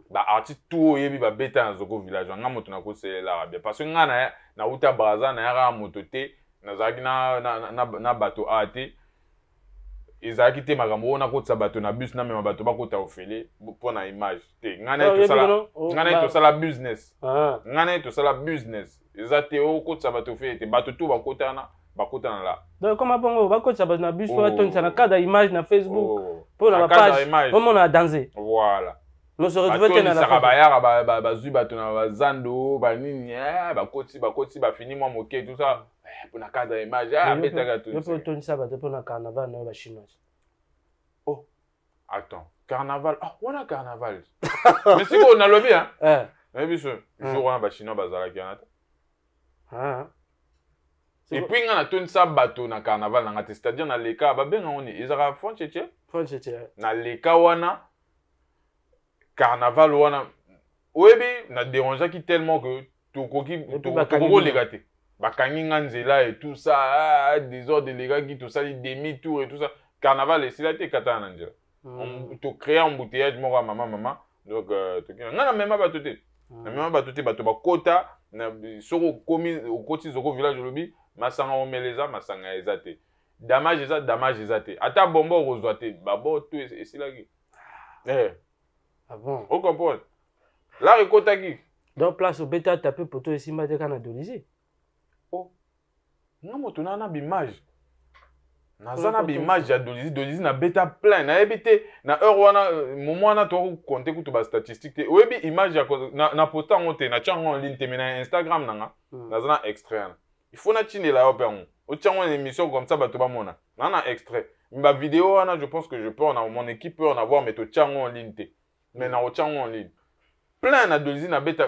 Ba artiste tout yebi ba beta na Zoko village nga moto na côté l'Arabia parce que nga na uta braza na yara moto te na zaki na bato ate ezaki te makambo na côté bato na bus na même bato ba kota ofele pour na image te nga na to sala business nga na to sala business ezate o côté bato ofele te bato tout ba kota na là. Donc comment bon va coach na bus pour ton ça na cadre image na Facebook pour la page comment on a dansé. Voilà. Nous se retrouver na la Sabayara ba zu bato na zando ba nini ba koti ba fini moi moké tout ça pour na cadre image betaka tout. Je peux ton ça ba pour na carnaval na ba chinois. Oh. Attends, carnaval. Ah, on a carnaval. Mais c'est quoi on a lobby hein. Mais bien sûr, jour on a ba chinois bazala qui en et puis on a tout ça bateau na carnaval na c'est-à-dire na leka ba benga on ils ara foncheche na leka wana carnaval wana oyebi na déranger qui tellement que tout les gâter ba kangi nganzela et tout ça des ordres les gars qui tout ça demi tour et tout ça carnaval et c'est là t'es kata na njela on te créer embouteillage moko maman donc to ngana même bateau te na même bateau bateau ba kota na soko komi au côté Zoko village lobby masanga omeleza masanga ezate damage ezate ata bombo rozwate babo tout et c'est là qui ah bon on comprend là rekota qui donc place au bêta taper poto et simba de canadolisi oh na moto na image na image ya dolisi na bêta plein na ebité na heure wana moment wana to compter kutu ba statistique te oyebi image ya na posta ngote na chango en ligne te na Instagram nanga na extrait il faut na chine la opération au chango une émission comme ça ba to ba mona na extrait ma vidéo wana je pense que je peux en avoir mon équipe peut en avoir mais to chango en ligne te mais na o chango en ligne plein na dolisi na bêta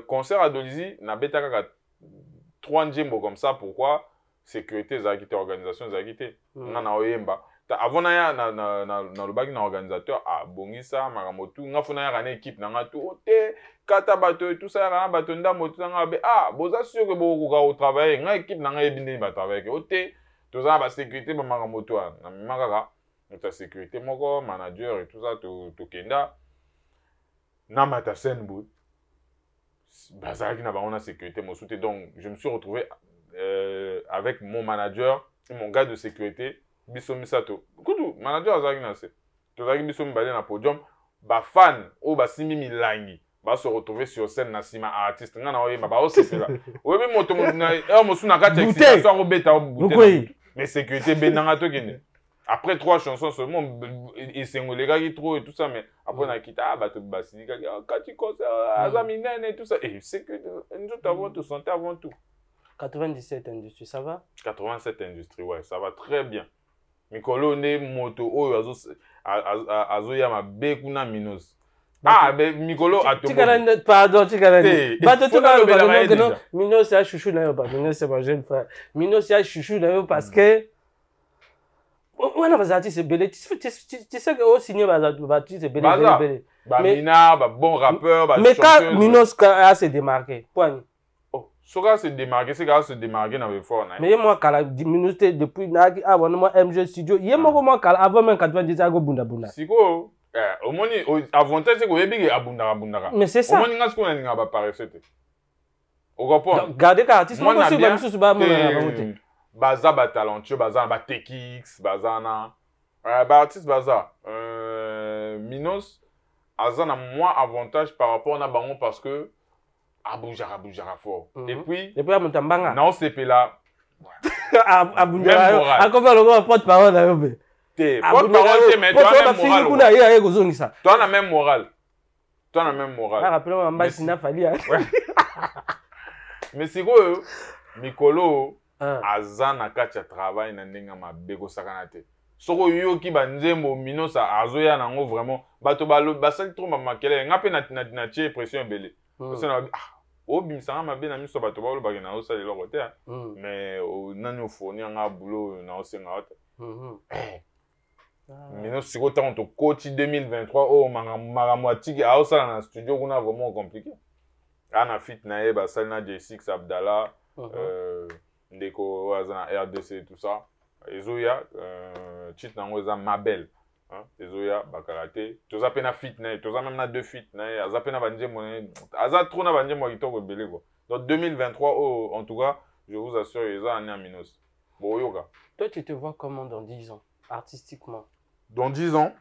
concert à dolisi na bêta kaka 3 njembo comme ça pourquoi sécurité zakité organisation zakité na oyemba avant na ya na lobaki na organisateur a bongisa maramotu ngafuna ya kana équipe na ngatu ote kata bato tout ça kana bato ndambo tout nga be boza sûr que boko ka au travailler nga équipe na nga ebinde ba travailler ote tout ça ba sécurité ba maramotu na makaka ta sécurité moko manager et tout ça to kenda na mata senbout bazaki na ba on a sécurité mo soute donc je me suis retrouvé avec mon manager et mon gars de sécurité biso misato kutu manager azaki na se tozaki biso mibale na podium ba fan o ba simi milangi ba se retrouver sur scène na sima artiste ngana oyema ba osepela oyebi moto na mosu na kati excitation robeta bouteille mais sécurité benanga to kende après 3 chansons seulement et sengolega qui trop et tout ça mais après na kita ba to basilika kati concert azami nene et tout ça et c'est que nous avons tout santé avant tout 97 industrie, ça va? 87 industrie, ouais, ça va très bien. Mikolo ne moto oyo azo ya mabe kuna minos. Ah, mais Mikolo a tout. Pardon, tu connais. Bato tout le minos c'est chouchou na yo ba, minos c'est mon jeune frère. Minos c'est chouchou na yo parce que ouais na bazati c'est belé. Tu sais que au signé bazati c'est belé. Ba mina, ba bon rappeur, ba mais quand Minos a se démarqué, point. Soka se démarquer, c'est quand se démarquer dans le fort. Mais moi, quand la minute depuis moi MG Studio, il y a moi avant même 90 ans bunda. Siko, au moins avantage c'est que yebi abunda. Mais c'est ça. Au moins ngas ko na ba paraître. Au comprend. Regardez artiste moi aussi ba mususu ba mo na monter. Baza ba talentueux, baza ba TX, baza na ba artiste baza. Minos azana moins avantage par rapport na bango parce que Aboujara fort. Et puis à Montambanga. Non, c'est là. Aboujara. À comment le porte-parole là T'es porte-parole, mais toi la même morale. Toi la même morale. Ah, rappelez-moi Mbasina Fali. Mais c'est quoi Mikolo azana kacha travail na ndenga mabeko sakanate. Soko yo ki banzembo Minos azoya nango vraiment bato basali trop makele ngape na tie pression belé. O bimsanga mabe na miso bato ba ba na osali loko te mais nani ofoni nga boulot na osenga ota Minos siko ta on to coach 2023 o maramwatiki a osala na studio kuna vraiment compliqué ana fit na e ba sali na J6 Abdallah ndeko azana RDC tout ça ezoya titre nango eza Mabel ezoya bakalate toza pe na fit na toza même na deux fit na aza pe na banjemo aza trop na banjemo kitoko ebele quoi. Donc 2023 oh, en tout cas je vous assure eza année à Minos. Bon yoka. Toi tu te vois comment dans 10 ans artistiquement? Dans 10 ans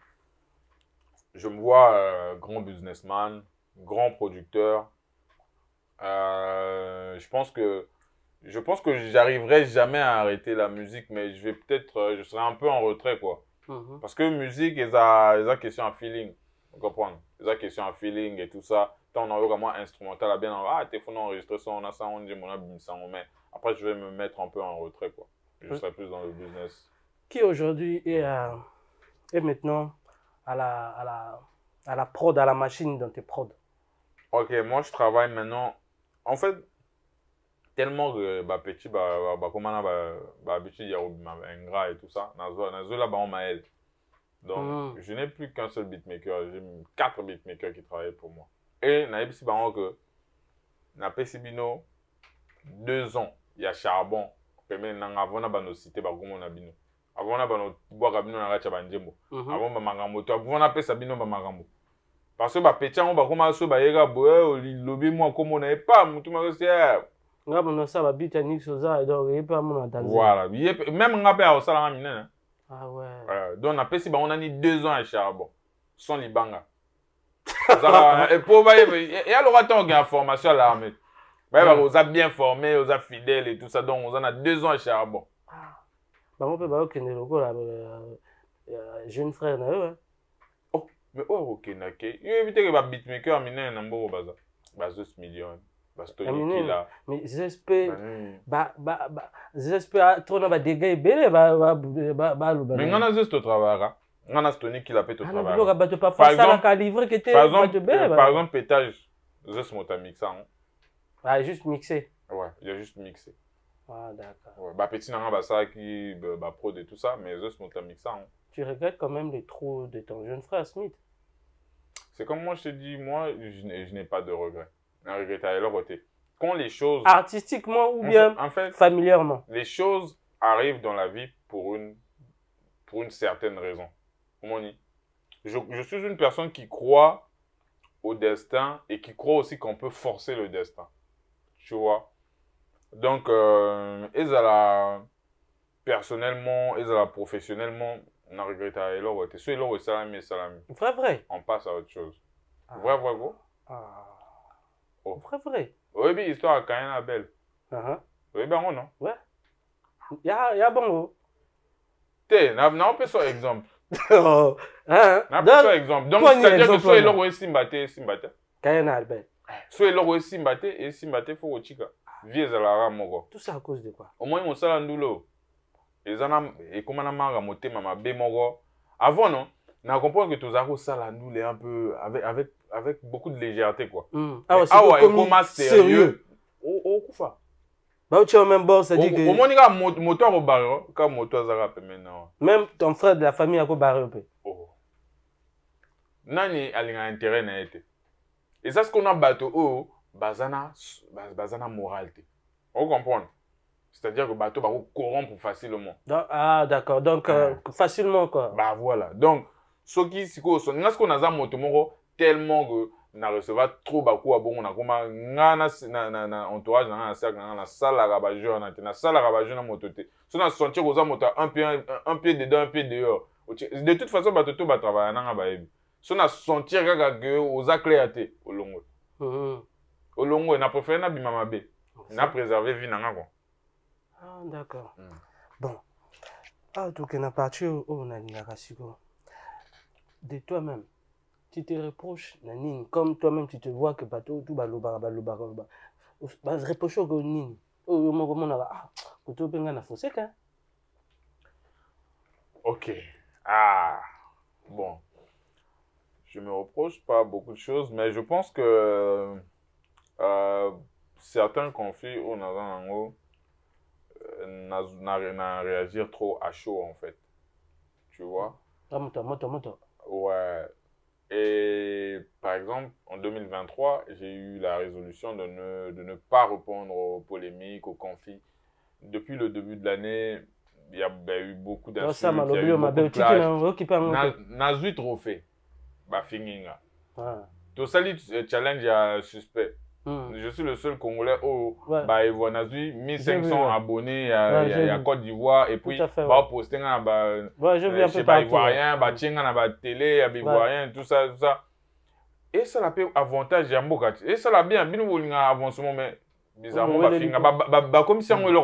je me vois grand businessman, grand producteur. Je pense que j'arriverai jamais à arrêter la musique, mais je vais peut-être, je serai un peu en retrait, quoi. Parce que musique, ils ont question à feeling. Vous comprenez? Ils ont question à feeling et tout ça. Tant on a eu vraiment instrumental, à bien, t'es faut enregistrer ça, on a ça, on dit, on a bien ça, on met. Après, je vais me mettre un peu en retrait, quoi. Je serai plus dans le business. Qui aujourd'hui est maintenant à la prod, à la machine dans tes prods? Ok, moi, je travaille maintenant. En fait, tellement que petit comment habitude il y a ingrat et tout ça nazo là on m'aide donc je n'ai plus qu'un seul beatmaker, j'ai 4 beatmakers qui travaillent pour moi et na ebisi bango que na pesibino 2 ans il y a charbon peme nanga avant na bano cité ba gomo na bino avant na bano boaka bino na racha banjembo avant ba makambo to avant na pesa bino ba makambo parce que ba petit on ba koma so ba yega boye lobi moi comme on n'a pas mutu ma c'est voilà, même ngape a osala ngami ah ouais. Donc na pesi ba on a ni 2 ans à charbon sans libanga et pour ba il y a le raton qui a formation à l'armée ba on a bien formé on a fidèle et tout ça donc on a 2 ans à charbon ba on peut ba okende lokola jeune frère na eux oh mais oh okenda ke yo éviter que ba beatmaker minene na mboko ba 2 millions. Mais j'espère trop na ba dégâts belé mais on a juste au travail on a Stony qui l'a fait au travail par exemple pétage juste monta mixer ah juste mixer ouais il a juste mixé ah d'accord ouais bah petit nanga ba ça qui ba prod et tout ça mais juste monta mixer tu regrettes quand même les trop de ton jeune frère Smith? C'est comme moi je te dis moi je n'ai pas de regrets. Quand les choses... Artistiquement ou bien en fait, familièrement? Les choses arrivent dans la vie pour une certaine raison. Je suis une personne qui croit au destin et qui croit aussi qu'on peut forcer le destin. Tu vois? Donc, personnellement, professionnellement, on a regretté à l'autre. C'est l'autre salami. Vrai. On passe à autre chose. Vrai. Ah. Oh. Vrai. Oui, bien, histoire à Caïn Abel. Oui, ben, non. Ouais. Ya bon. Non, pas ça exemple. Non, pas ça exemple. Donc, c'est-à-dire que soit l'or est Simbate. Caïn Abel. Soit l'or est Simbate et Simbate faut au chica. Vieux à la rame. Tout ça à cause de quoi? Au moins, on s'en doulo. Et comment on a marre à monter ma bémogo. Avant, non? On comprend que tous les ça nous un peu avec beaucoup de légèreté quoi. Ah ouais, c'est comme sérieux. Au kufa. Bah tu as même bon ça dit que au moins il y a moteur au barreau comme moteur ça rappelle maintenant. Même ton frère de la famille a quoi barreau peu. Oh. Nani a l'intérêt na été. Et ça ce qu'on a bateau oh bazana moralité. On comprend. C'est-à-dire que le bateau va corrompre facilement. Ah d'accord. Donc facilement quoi. Bah voilà. Donc ce qui ce qu'on a moto moko tellement que na recevoir trop beaucoup à bon on a comme na entourage na cercle na salle à rabat-jour na salle à rabat-jour na mototé. So na sentir aux moto un pied dedans un pied dehors. De toute façon bateau tout va travailler na ba yebi. So na sentir que aux acléaté au longo. Au longo na préféré na bimama be. Na préserver vie na quoi. Ah d'accord. Bon. Ah donc on a parti on a la rasiko. De toi-même, tu te reproches, Nanine, comme toi-même tu te vois que bateau tout baloba. Reproche au Nini. Oh, mon ah, koto penga na fossé quand. Ok. Ah. Bon. Je me reproche pas beaucoup de choses, mais je pense que certains conflits on n'a réagir trop à chaud en fait. Tu vois? Moto. Ouais. Et par exemple, en 2023, j'ai eu la résolution de ne pas répondre aux polémiques, aux conflits. depuis le début de l'année, il y a eu beaucoup d'insultes. Ça m'a oublié, ma belle. Tu t'es Nazui trophée. Bah, finginga. Tout ça, challenge, il y a suspect. Je suis le seul Congolais où bah, il voit Nazui, 1500 abonnés à Côte d'Ivoire. Et puis, bah, poster je sais pas, Ivoirien, bah, tiens, bah, télé, Ivoirien, tout ça, tout ça. Et ça, la avantage, et ça, la bien, avancement, mais bizarrement, comme si on est là,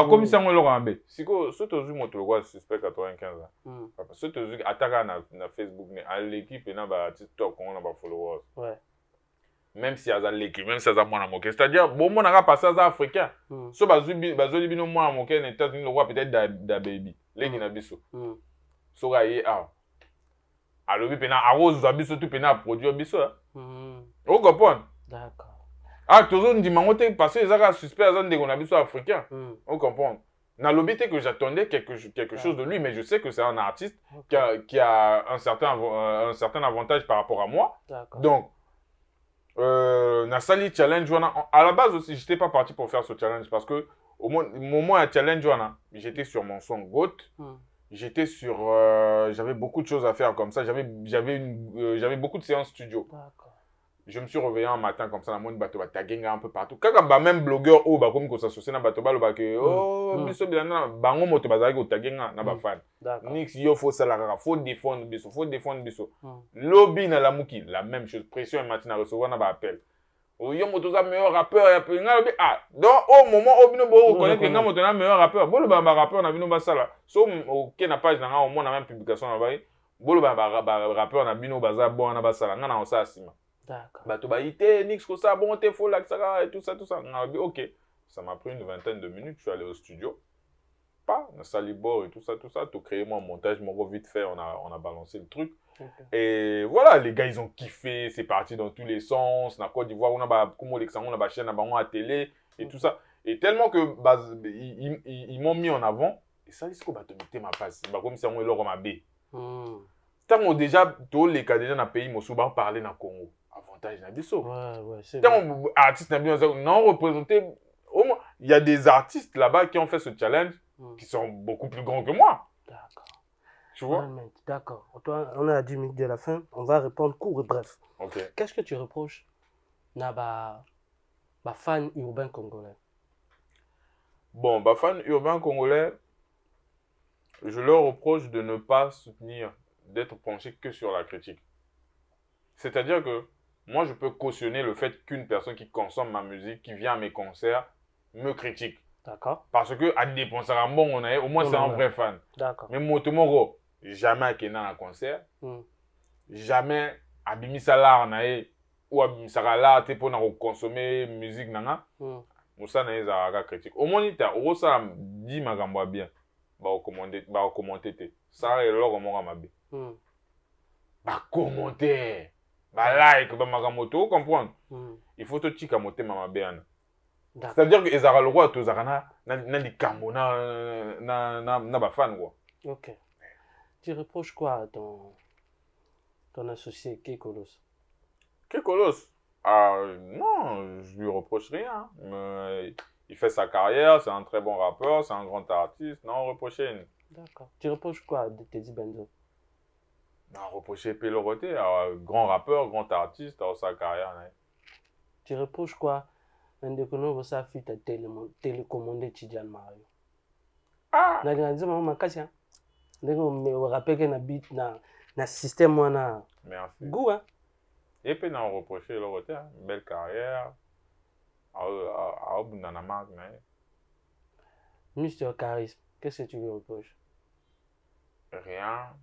comme si on est là, si surtout moto le suspect 95 surtout attaque na Facebook à l'équipe et na TikTok on a followers même si à l'équipe même si à moi moqué c'est-à-dire bon mon a passé à africain so bazoli bino moi moqué na États-Unis le roi peut-être da baby les na biso so gaye alobi pena arrose za biso tout pena produire biso o comprendre d'accord. Ah, toujours dit mangote parce que les gens suspects à zone de biso africain. On comprend. Dans l'obité que j'attendais quelque chose de lui, mais je sais que c'est un artiste qui a un certain avantage par rapport à moi. Donc, Nassali challenge à la base aussi, j'étais pas parti pour faire ce challenge parce que au moment à challenge j'étais sur mon son GOAT. J'étais sur j'avais beaucoup de choses à faire comme ça, j'avais beaucoup de séances studio. Je me suis réveillé un matin comme ça dans mon bateau taguenga un peu partout. Quand même blogueur ou bah comme qu'on s'associe dans bateau ba que oh biso bilana bango moto bazali ko taguenga na ba fan. Nix yo faut ça la faut défendre biso. Lobby na la muki la même chose pression matin à recevoir na ba appel. Yo moto za meilleur rappeur ya pe nga ah donc au moment au bino bo reconnaître que nga moto na meilleur rappeur. Bo le ba rappeur na bino ba sala. So OK na page na nga au moins na même publication na ba bo le ba rappeur na bino baza bon na ba sala nga na on ça asima. D'accord. Bah, Nix, ça, bon, t'es faux, là, et tout ça, tout ça. Ok. Ça m'a pris une vingtaine de minutes. Je suis allé au studio. Pas, on a salibor et tout ça, tout créé mon montage, mon vite fait, on a balancé le truc. Et voilà, les gars, ils ont kiffé. C'est parti dans tous les sens. Na Côte d'Ivoire, on a comment on a chaîne à télé et tout ça. Et tellement que, bah, ils m'ont mis en avant. Et ça, c'est quoi, te mettre ma face. Bah, comme si on est là, on m'a bé. Tant qu'on déjà, tous les cas déjà dans le pays, on parler dans le Congo. Avantage na biso. C'est tant artiste na biso non représenté au moins il y a des artistes là-bas qui ont fait ce challenge qui sont beaucoup plus grands que moi. D'accord. Tu vois? D'accord. On est à 10 minutes de la fin, on va répondre court et bref. OK. Qu'est-ce que tu reproches na ba fan urbain congolais? Bon, ba fan urbain congolais, je leur reproche de ne pas soutenir, d'être penché que sur la critique. C'est-à-dire que moi, je peux cautionner le fait qu'une personne qui consomme ma musique, qui vient à mes concerts, me critique. D'accord. Parce que, à dépenser un bon, au moins, c'est un vrai fan. D'accord. Mais moi, Tomoro, jamais à dans un concert, jamais à Bimisala, ou à Bimisala, tu peux consommer musique, Moussa n'a critique. Au moins, il y a ça dit ma gamboa bien. Bah, commenter. Ça, et alors, on m'a dit. Bah, commenter. Bah like ba magamoto comprendre il faut te tika motema mabeana c'est-à-dire que ezara le roi to zakana na likambo na ba fan quoi. OK. Tu reproches quoi à ton associé Kekolos? Ah non, je lui reproche rien. Il fait sa carrière, c'est un très bon rappeur, c'est un grand artiste, non reprocher. D'accord. Tu reproches quoi à Teddy Benzo? Non, reprocher Peloroté, grand rappeur, grand artiste, dans sa carrière. Tu reproches quoi? Ndeko ça fit télécommandé Tidiane Mario. Ah! Na dit maman makasi. Ndeko me rappelle que na beat na système wana. Merci. Goût hein. Et puis non reprocher Peloroté, belle carrière. A obunana marque na. Mister Charisme, qu'est-ce que tu lui reproches? Rien.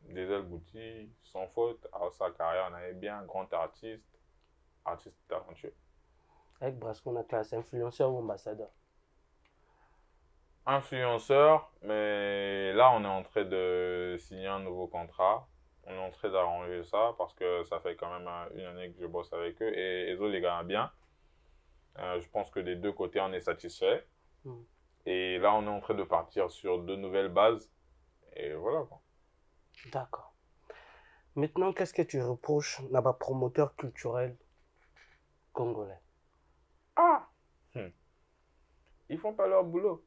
Des ailes Goutti, sans faute, à sa carrière, on avait bien, grand artiste talentueux. Avec Brasco, on a classé influenceur ou ambassadeur? Influenceur, mais là, on est en train de signer un nouveau contrat. On est en train d'arranger ça parce que ça fait quand même une année que je bosse avec eux et eux, les gars, bien. Je pense que des deux côtés, on est satisfait. Et là, on est en train de partir sur de nouvelles bases. Et voilà quoi. D'accord. Maintenant, qu'est-ce que tu reproches à ma promoteur culturel congolais? Ah! Ils font pas leur boulot.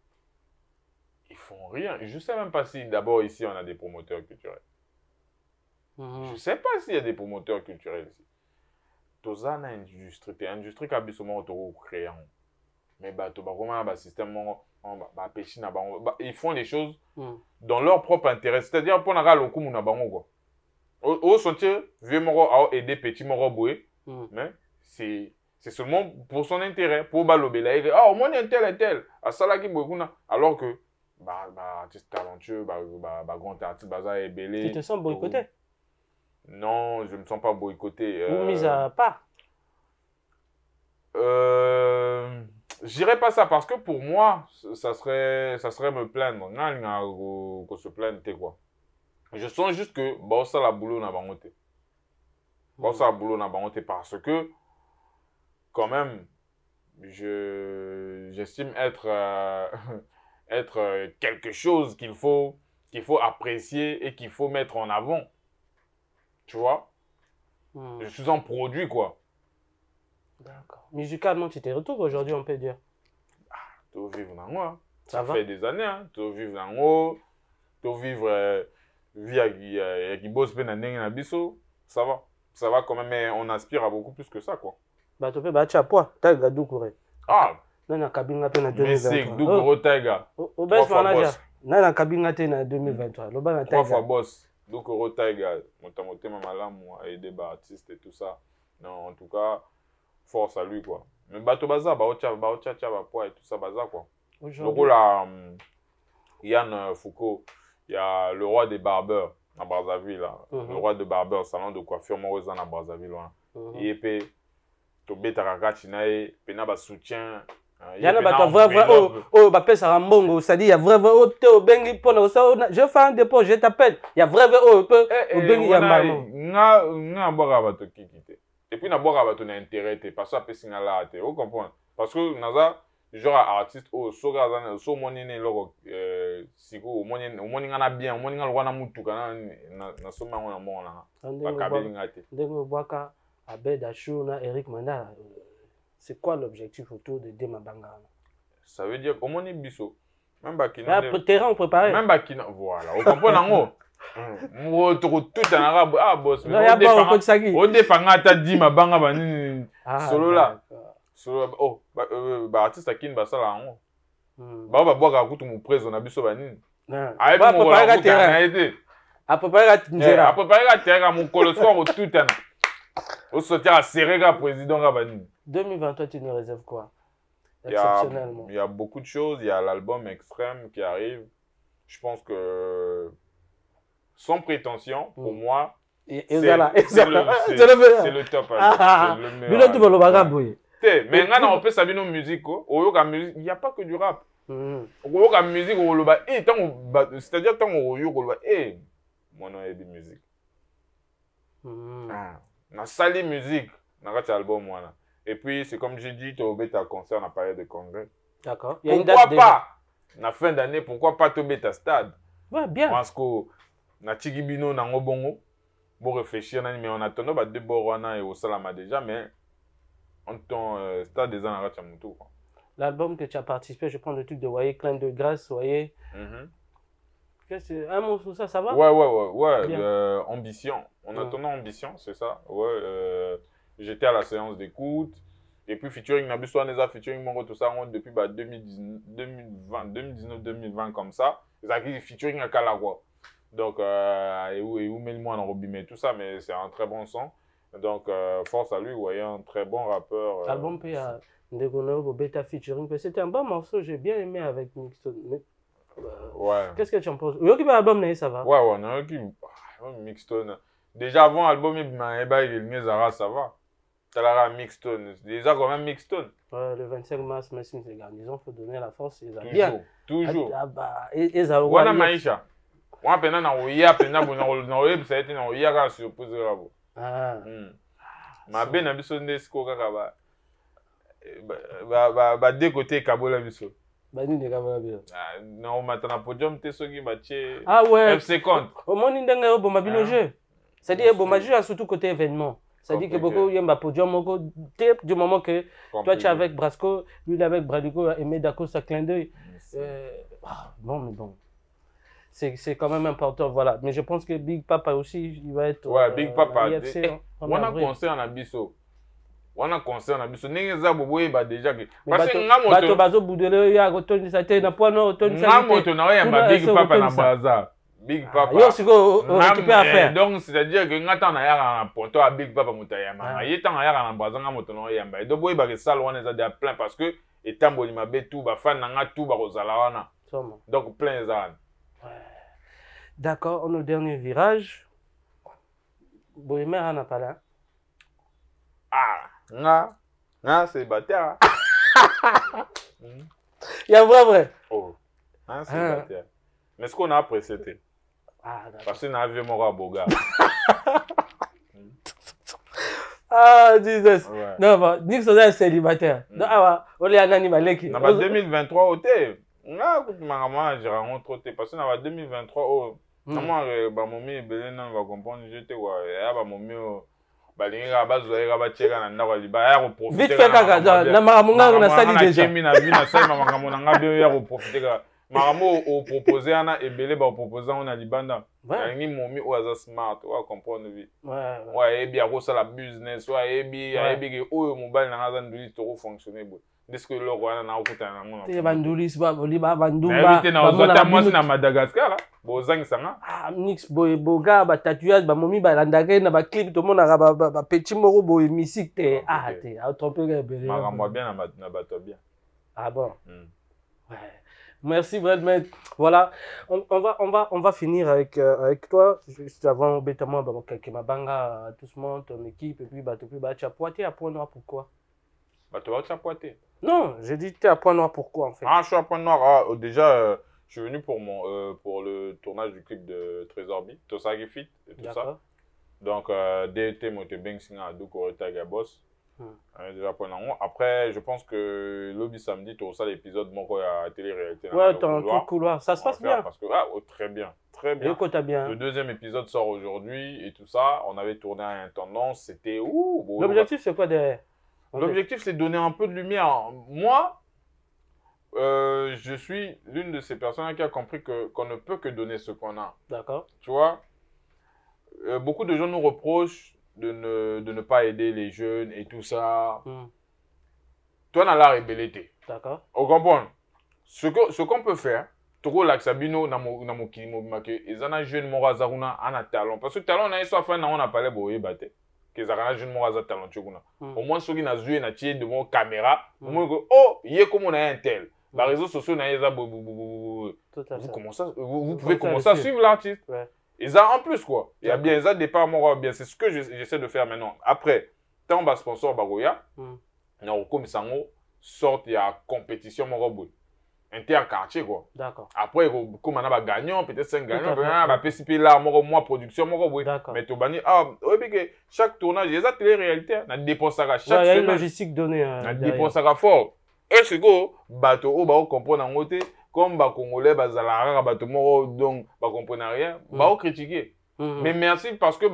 Ils font rien. Je sais même pas si, d'abord, ici, on a des promoteurs culturels. Je sais pas s'il y a des promoteurs culturels ici. Toza na industrie. Industrie qui a besoin de créer. Mais système, ils font les choses dans leur propre intérêt. C'est-à-dire, pour au sentier, vieux moro a aidé petit moro boué. Mais c'est seulement pour son intérêt. Pour balober là. Ah, au moins, il y a un tel. À Salaki Bouékouna. Alors que, artiste talentueux, grand artiste, est belé. Tu te sens boycotté? Non, je ne me sens pas boycotté. Ou mis à part? J'irais pas ça parce que pour moi, ça serait me plaindre. Non, se plaindre, quoi. Je sens juste que ça la boulot n'a pas monté. Ça la boulot n'a pas monté parce que quand même, j'estime être être quelque chose qu'il faut apprécier et qu'il faut mettre en avant. Tu vois? Je suis un produit, quoi. D'accord. Musicalement, tu t'es retrouvé aujourd'hui, on peut dire. Tu veux vivre dans moi. Ça va? fait des années, hein. Tu veux vivre dans moi. Tu veux vivre vie qui bosse bien dans biso. Ça va. Ça va quand même, mais on aspire à beaucoup plus que ça, quoi. Tu peux battre à poids. Tu as gardé couré. Ah! Non, la cabine a peine en 2023. Mais c'est Doukoro Taiga. Au best manager. Non, la cabine a peine en 2023. Trois fois boss. Doukoro Taiga. Mon malam a aidé les artistes et tout ça. Non, en tout cas, force à lui, quoi. Mais Bato Baza, Baocha, et tout ça, Baza, quoi. Le rôle à Yann Foucault, il y a le roi des barbeurs à Brazzaville, là. Le roi des barbeurs, salon de coiffure Morozan à Brazzaville, là. IEP, Tobé Tarakachinae, Penaba soutien. Il y a vrai, ça rembongo, c'est-à-dire, il y a vrai, je fais un dépôt, je t'appelle. Il y a vrai, et puis, on a intérêt, parce que c'est là, vous comprenez? Parce que, naza, genre artiste, so monene logo, sigo, monene ngana bien, monene ngana wana mutu kana, na soma ngana mona, bakabeli ngate. Ndenge Bwaka, Abed Achou, Eric Manda, c'est quoi l'objectif autour de Dema Bangara? Ça veut dire, au monene biso, même bakina. Terrain préparé. Même bakina, voilà, vous comprenez? Tout en arabe, boss. On défend ta dima banga banini solo là. Solo artiste akin basala ngo. Ba boka kutu mu preso na biso banini. Ba préparer terrain. A préparer Nzera. A préparer terrain mon colossoir tout en. Au sortir à Serega président ga banini. 2023 tu nous réserves quoi? Exceptionnellement. Il y a beaucoup de choses, il y a l'album Extrême qui arrive. Je pense que sans prétention, pour moi, c'est le top. Mais on peut savoir nos musiques. Il n'y a pas que du rap. C'est-à-dire tant mon nom est de musique. Na sali musique, na album. Et puis, c'est comme j'ai dit, tu as un concert, on a parlé de congrès. D'accord. Pourquoi pas? Na fin d'année, pourquoi pas tomber ta stade? Ouais, bien. Parce que na Tigibino na ngobongo pour réfléchir mais on attend ba deux borwana et au salama déjà mais on ton stade des ans à Chamuto. L'album que tu as participé, je prends le truc de Voyer Clin de Grâce, Voyer. Un mot sur ça, ça va? Ouais. Ambition. En attendant Ambition, c'est ça. Ouais. J'étais à la séance d'écoute. Et puis featuring Nabuso Aneza, featuring Mongo, tout ça, depuis 2019-2020 comme ça. Ils ont featuring à Kalagua. Donc, et où met le moi en Robimé, tout ça, mais c'est un très bon son. Donc, force à lui, vous voyez, un très bon rappeur. L'album puis à Ndegono, Beta featuring, c'était un bon morceau, j'ai bien aimé avec Mixton. Ouais. Qu'est-ce que tu en penses? Oui, l'album, ça va. Ouais, on a un Mixton. Déjà avant l'album, il ça va. Talara Mixton. Déjà quand même Mixton. Ouais, le 25 mars, merci les garnisons, il faut donner la force. Toujours. Voilà Maïcha. Moi, pendant na oya, pendant na oya, ça a été na oya quand surprise là. Ma ben na biso ndesko kaka ba de côté Kabola biso. Ba ni de Kabola biso. Na o matana podium te soki ba tie. Ah ouais. FC compte. Au moins ndenge o boma biloje. C'est-à-dire bon jeu surtout côté événement. Ça dit que beaucoup, il y a un podium, du moment que toi, tu es avec Brasco, lui, il est avec Bradico, Aimé Dako, ça clin d'œil. Bon, mais bon. C'est quand même important, voilà. Mais je pense que Big Papa aussi, il va être. Ouais, Big Papa. On a conseil en abisso. On a conseil en abisso. N'engeza boboye ba déjà que. Parce que ngamoto. Bato bazo boudele ya retourne sa tête na pono retourne sa tête. Ngamoto na ya ba Big Papa na baza. Big Papa. Yo siko occupé à faire. Donc c'est-à-dire que ngata na ya na ponto a Big Papa mutayama. Yeta na ya na baza ngamoto na ya mba. Do boye ba ke sala wana za de plein parce que etamboli mabe tout ba fan na tout ba kozala wana. Donc plein za. D'accord, on est au dernier virage. Bohémer n'a pas là. Ah, c'est bâtard. Il y a vrai. Oh, c'est bâtard. Mais ce qu'on a après, c'était. Parce qu'on a vu mon Boga. Jesus. Non, Nixon est célibataire. Non, on est un animal qui. Dans 2023, au thé. J'ai rencontré parce que dans 2023, comment ma mamie Belén va comprendre, j'étais quoi. Ma mamie. Vite fait, kaka, na maramunga na sali déjà. Maramo au proposer ana ebele ba proposer on a libanda. Ngi momi o aza smart, o comprendre vie. Ouais, et bien ça la business, ouais, et bien que o mobile na aza nduli to fonctionner bo. Est-ce que le roi na okuta na ngona. Te bandulis ba boliba bandumba. Éviter na ozota moi na Madagascar là. Bozang sanga. Nix boga ba tatouage ba momi ba landaka na ba clip to mona ba petit moro bo musique te te a tromper ebele. Maramo bien na bato bien. Ah bon. Ouais. Merci vraiment. Voilà, on va finir avec toi. Juste avant, bêtement, quelques mabanga, tout ce monde, ton équipe, et puis tu as Poitiers à Point Noir, pourquoi? Tu vas à Poitiers? Non, j'ai dit tu es à Point Noir, pourquoi en fait? Je suis à Point Noir. Déjà, je suis venu pour le tournage du clip de Trésor B, Tosagi Fit et tout ça. Donc, DT, Motebeng, Singa, Adouko, Boss. Après, je pense que lobby samedi, tu as l'épisode à télé-réalité. Ouais, dans le couloir. Ça se passe bien. Parce que, très bien. Très bien. Bien. Le deuxième épisode sort aujourd'hui et tout ça. On avait tourné à Intendance. C'était l'objectif, c'est quoi derrière? L'objectif, c'est de donner un peu de lumière. Moi, je suis l'une de ces personnes qui a compris qu'on ne peut que donner ce qu'on a. D'accord. Tu vois, beaucoup de gens nous reprochent de ne pas aider les jeunes et tout ça. Toi, on a la rébellité. D'accord. On comprend. Ce qu'on peut faire, Toko Laksabino, Namo Kilimobimake, et Zana jeune Morazaruna, on a talent. Parce que talent, on a soit fait, on a parlé de Bate. Que Zana jeune Morazar talent. Au moins, ceux qui ont joué na tié de mon caméra, au moins, oh, il est comme on a un tel. Les réseaux sociaux, on a vous pouvez commencer à suivre l'artiste. Et ça en plus quoi. Il y a bien ça départ moi bien c'est ce que j'essaie de faire maintenant. Après tant bas sponsor bagoya na comme sango sorte il y a compétition mon robot. Interquartier quoi. D'accord. Après comme on a gagnant peut-être 5 gagnants va participer là moi production mon robot. Mais to bani que chaque tournage il y a télé réalité na dépense à chaque semaine. Il y a une logistique donnée na dépense à fort. Et ce go bateau au ba comprendre en côté comme les Congolais, donc ne comprennent rien, ils vont critiquer. Mais merci parce que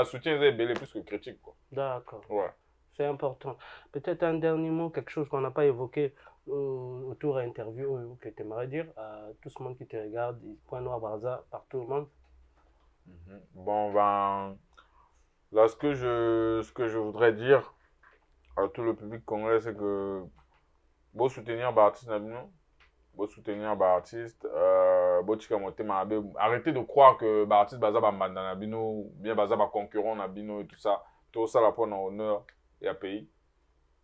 soutien est belé plus que critique. D'accord. Ouais. C'est important. Peut-être un dernier mot, quelque chose qu'on n'a pas évoqué autour de l'interview que tu aimerais dire à tout ce monde qui te regarde, Point Noir Barza, par tout le monde. Bon, ben, là, ce que je voudrais dire à tout le public congolais, c'est que vous soutenir l'artiste Nabino. Bon soutenir l'artiste, arrêtez de croire que l'artiste baza bambanda nabino, bien baza ba concurrent nabino et tout ça, tout ça la pour honneur et à pays.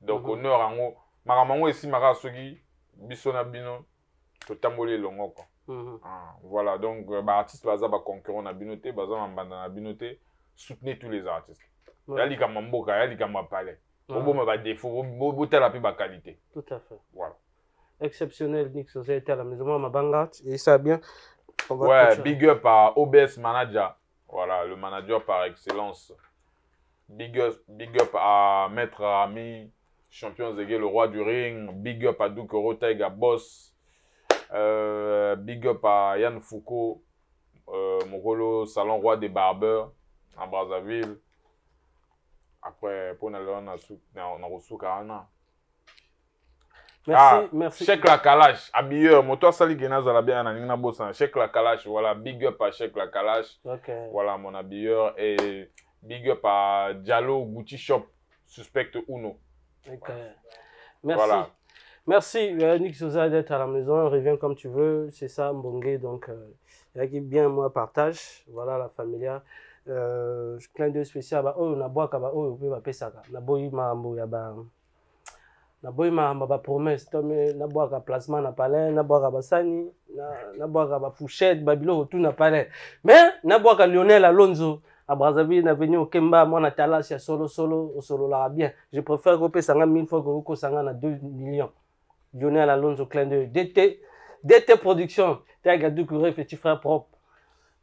Donc honneur en haut, maramango ici mara sogi biso nabino, to tamboli longo quoi. Voilà donc l'artiste baza ba concurrent nabino te, baza bambanda nabino te, soutenez tous les artistes. Yali kama mboka, yali kama palais. Obo ma ba défaut, bo tela pi ba qualité. Tout à fait. Voilà. Exceptionnel, Nick Société à la maison, ma banga, et ça bien. Ouais, big up à OBS Manager. Voilà, le manager par excellence. Big up à Maître Ami, champion Zégué, le roi du ring. Big up à Doukoro Taiga Boss. Big up à Yann Foucault, Mokolo, salon roi des barbeurs, à Brazzaville. après pour on a reçu 40 ans. Merci, merci. Cheikh la Kalash, habilleur, moto sali genaza la bien na bossa. Cheikh la Kalash, voilà, big up à Cheikh la Kalash. Okay. Voilà mon habilleur et big up à Diallo Gucci Shop, suspect Uno. Okay. Merci. Voilà. Merci Nick Souza d'être à la maison, reviens comme tu veux, c'est ça Mbongue, donc bien moi partage, voilà la familia. Clin d'œil spécial, oh na bois kaba, oh on peut ça, na boy mambo ya ba. Na boy mambo ba promesse, tome na bois ka placement na palais, na bois ka basani, na bois ka ba fouchette, babilo tout na palais. Mais na bois ka Lionel Alonso à Brazzaville, na venu au Kemba, moi na Talas ya solo la bien. Je préfère couper ça 1000 fois que vous ça na 2 millions. Lionel Alonso, clin d'œil. DT Production, t'as gardé courir petit frère propre.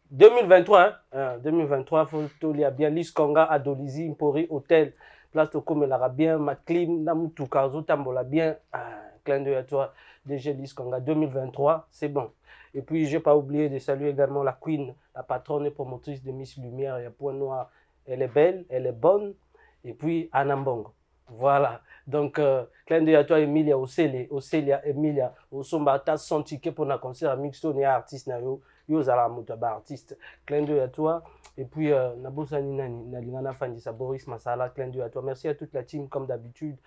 2023, hein, 2023, faut y a bien Lis Konga, Adolizi, Impori, Hôtel, Place de Comme l'Arabien, Maclim, Namoutou, Kazo, Tambola bien. Clin d'œil à toi, DG Lis Konga, 2023, c'est bon. Et puis, je n'ai pas oublié de saluer également la Queen, la patronne et promotrice de Miss Lumière, il y a Point Noir. Elle est belle, elle est bonne. Et puis, Anambongo. Voilà, donc, clin d'œil à toi, Emilia, Ocelia, Emilia, Osomba, t'as son ticket pour un concert à Mixto, ni artiste, na yo zala mutaba artiste. Clin d'œil à toi, et puis, Nabosa Ninani, Nalingana Fandisa, Boris Masala, clin d'œil à toi. Merci à toute la team, comme d'habitude.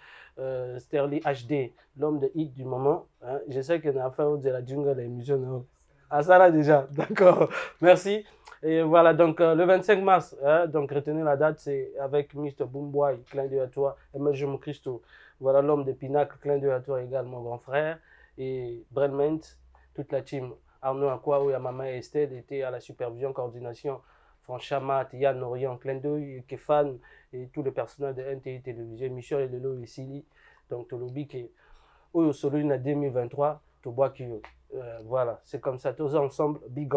Sterling HD, l'homme de hit du moment. Hein. Je sais qu'on a fait de la jungle, l'émission. Ah, ça là déjà, d'accord, merci. Et voilà, donc le 25 mars, hein, donc retenez la date, c'est avec Mr. Boomboy, clin d'œil à toi, Emergent Christo. Voilà l'homme de Pinacle, clin d'œil à toi également, mon grand frère. Et Brelment, toute la team. Arnaud Akwa, Maman et Estelle étaient à la supervision, coordination. Franchement, Yann Orient, clin d'œil, Kefan et tout le personnel de NTI Télévision, Michel et Lelo et Sili. Donc, Tolobi qui est au Solune 2023, Tobois qui voilà, c'est comme ça, tous ensemble, big up.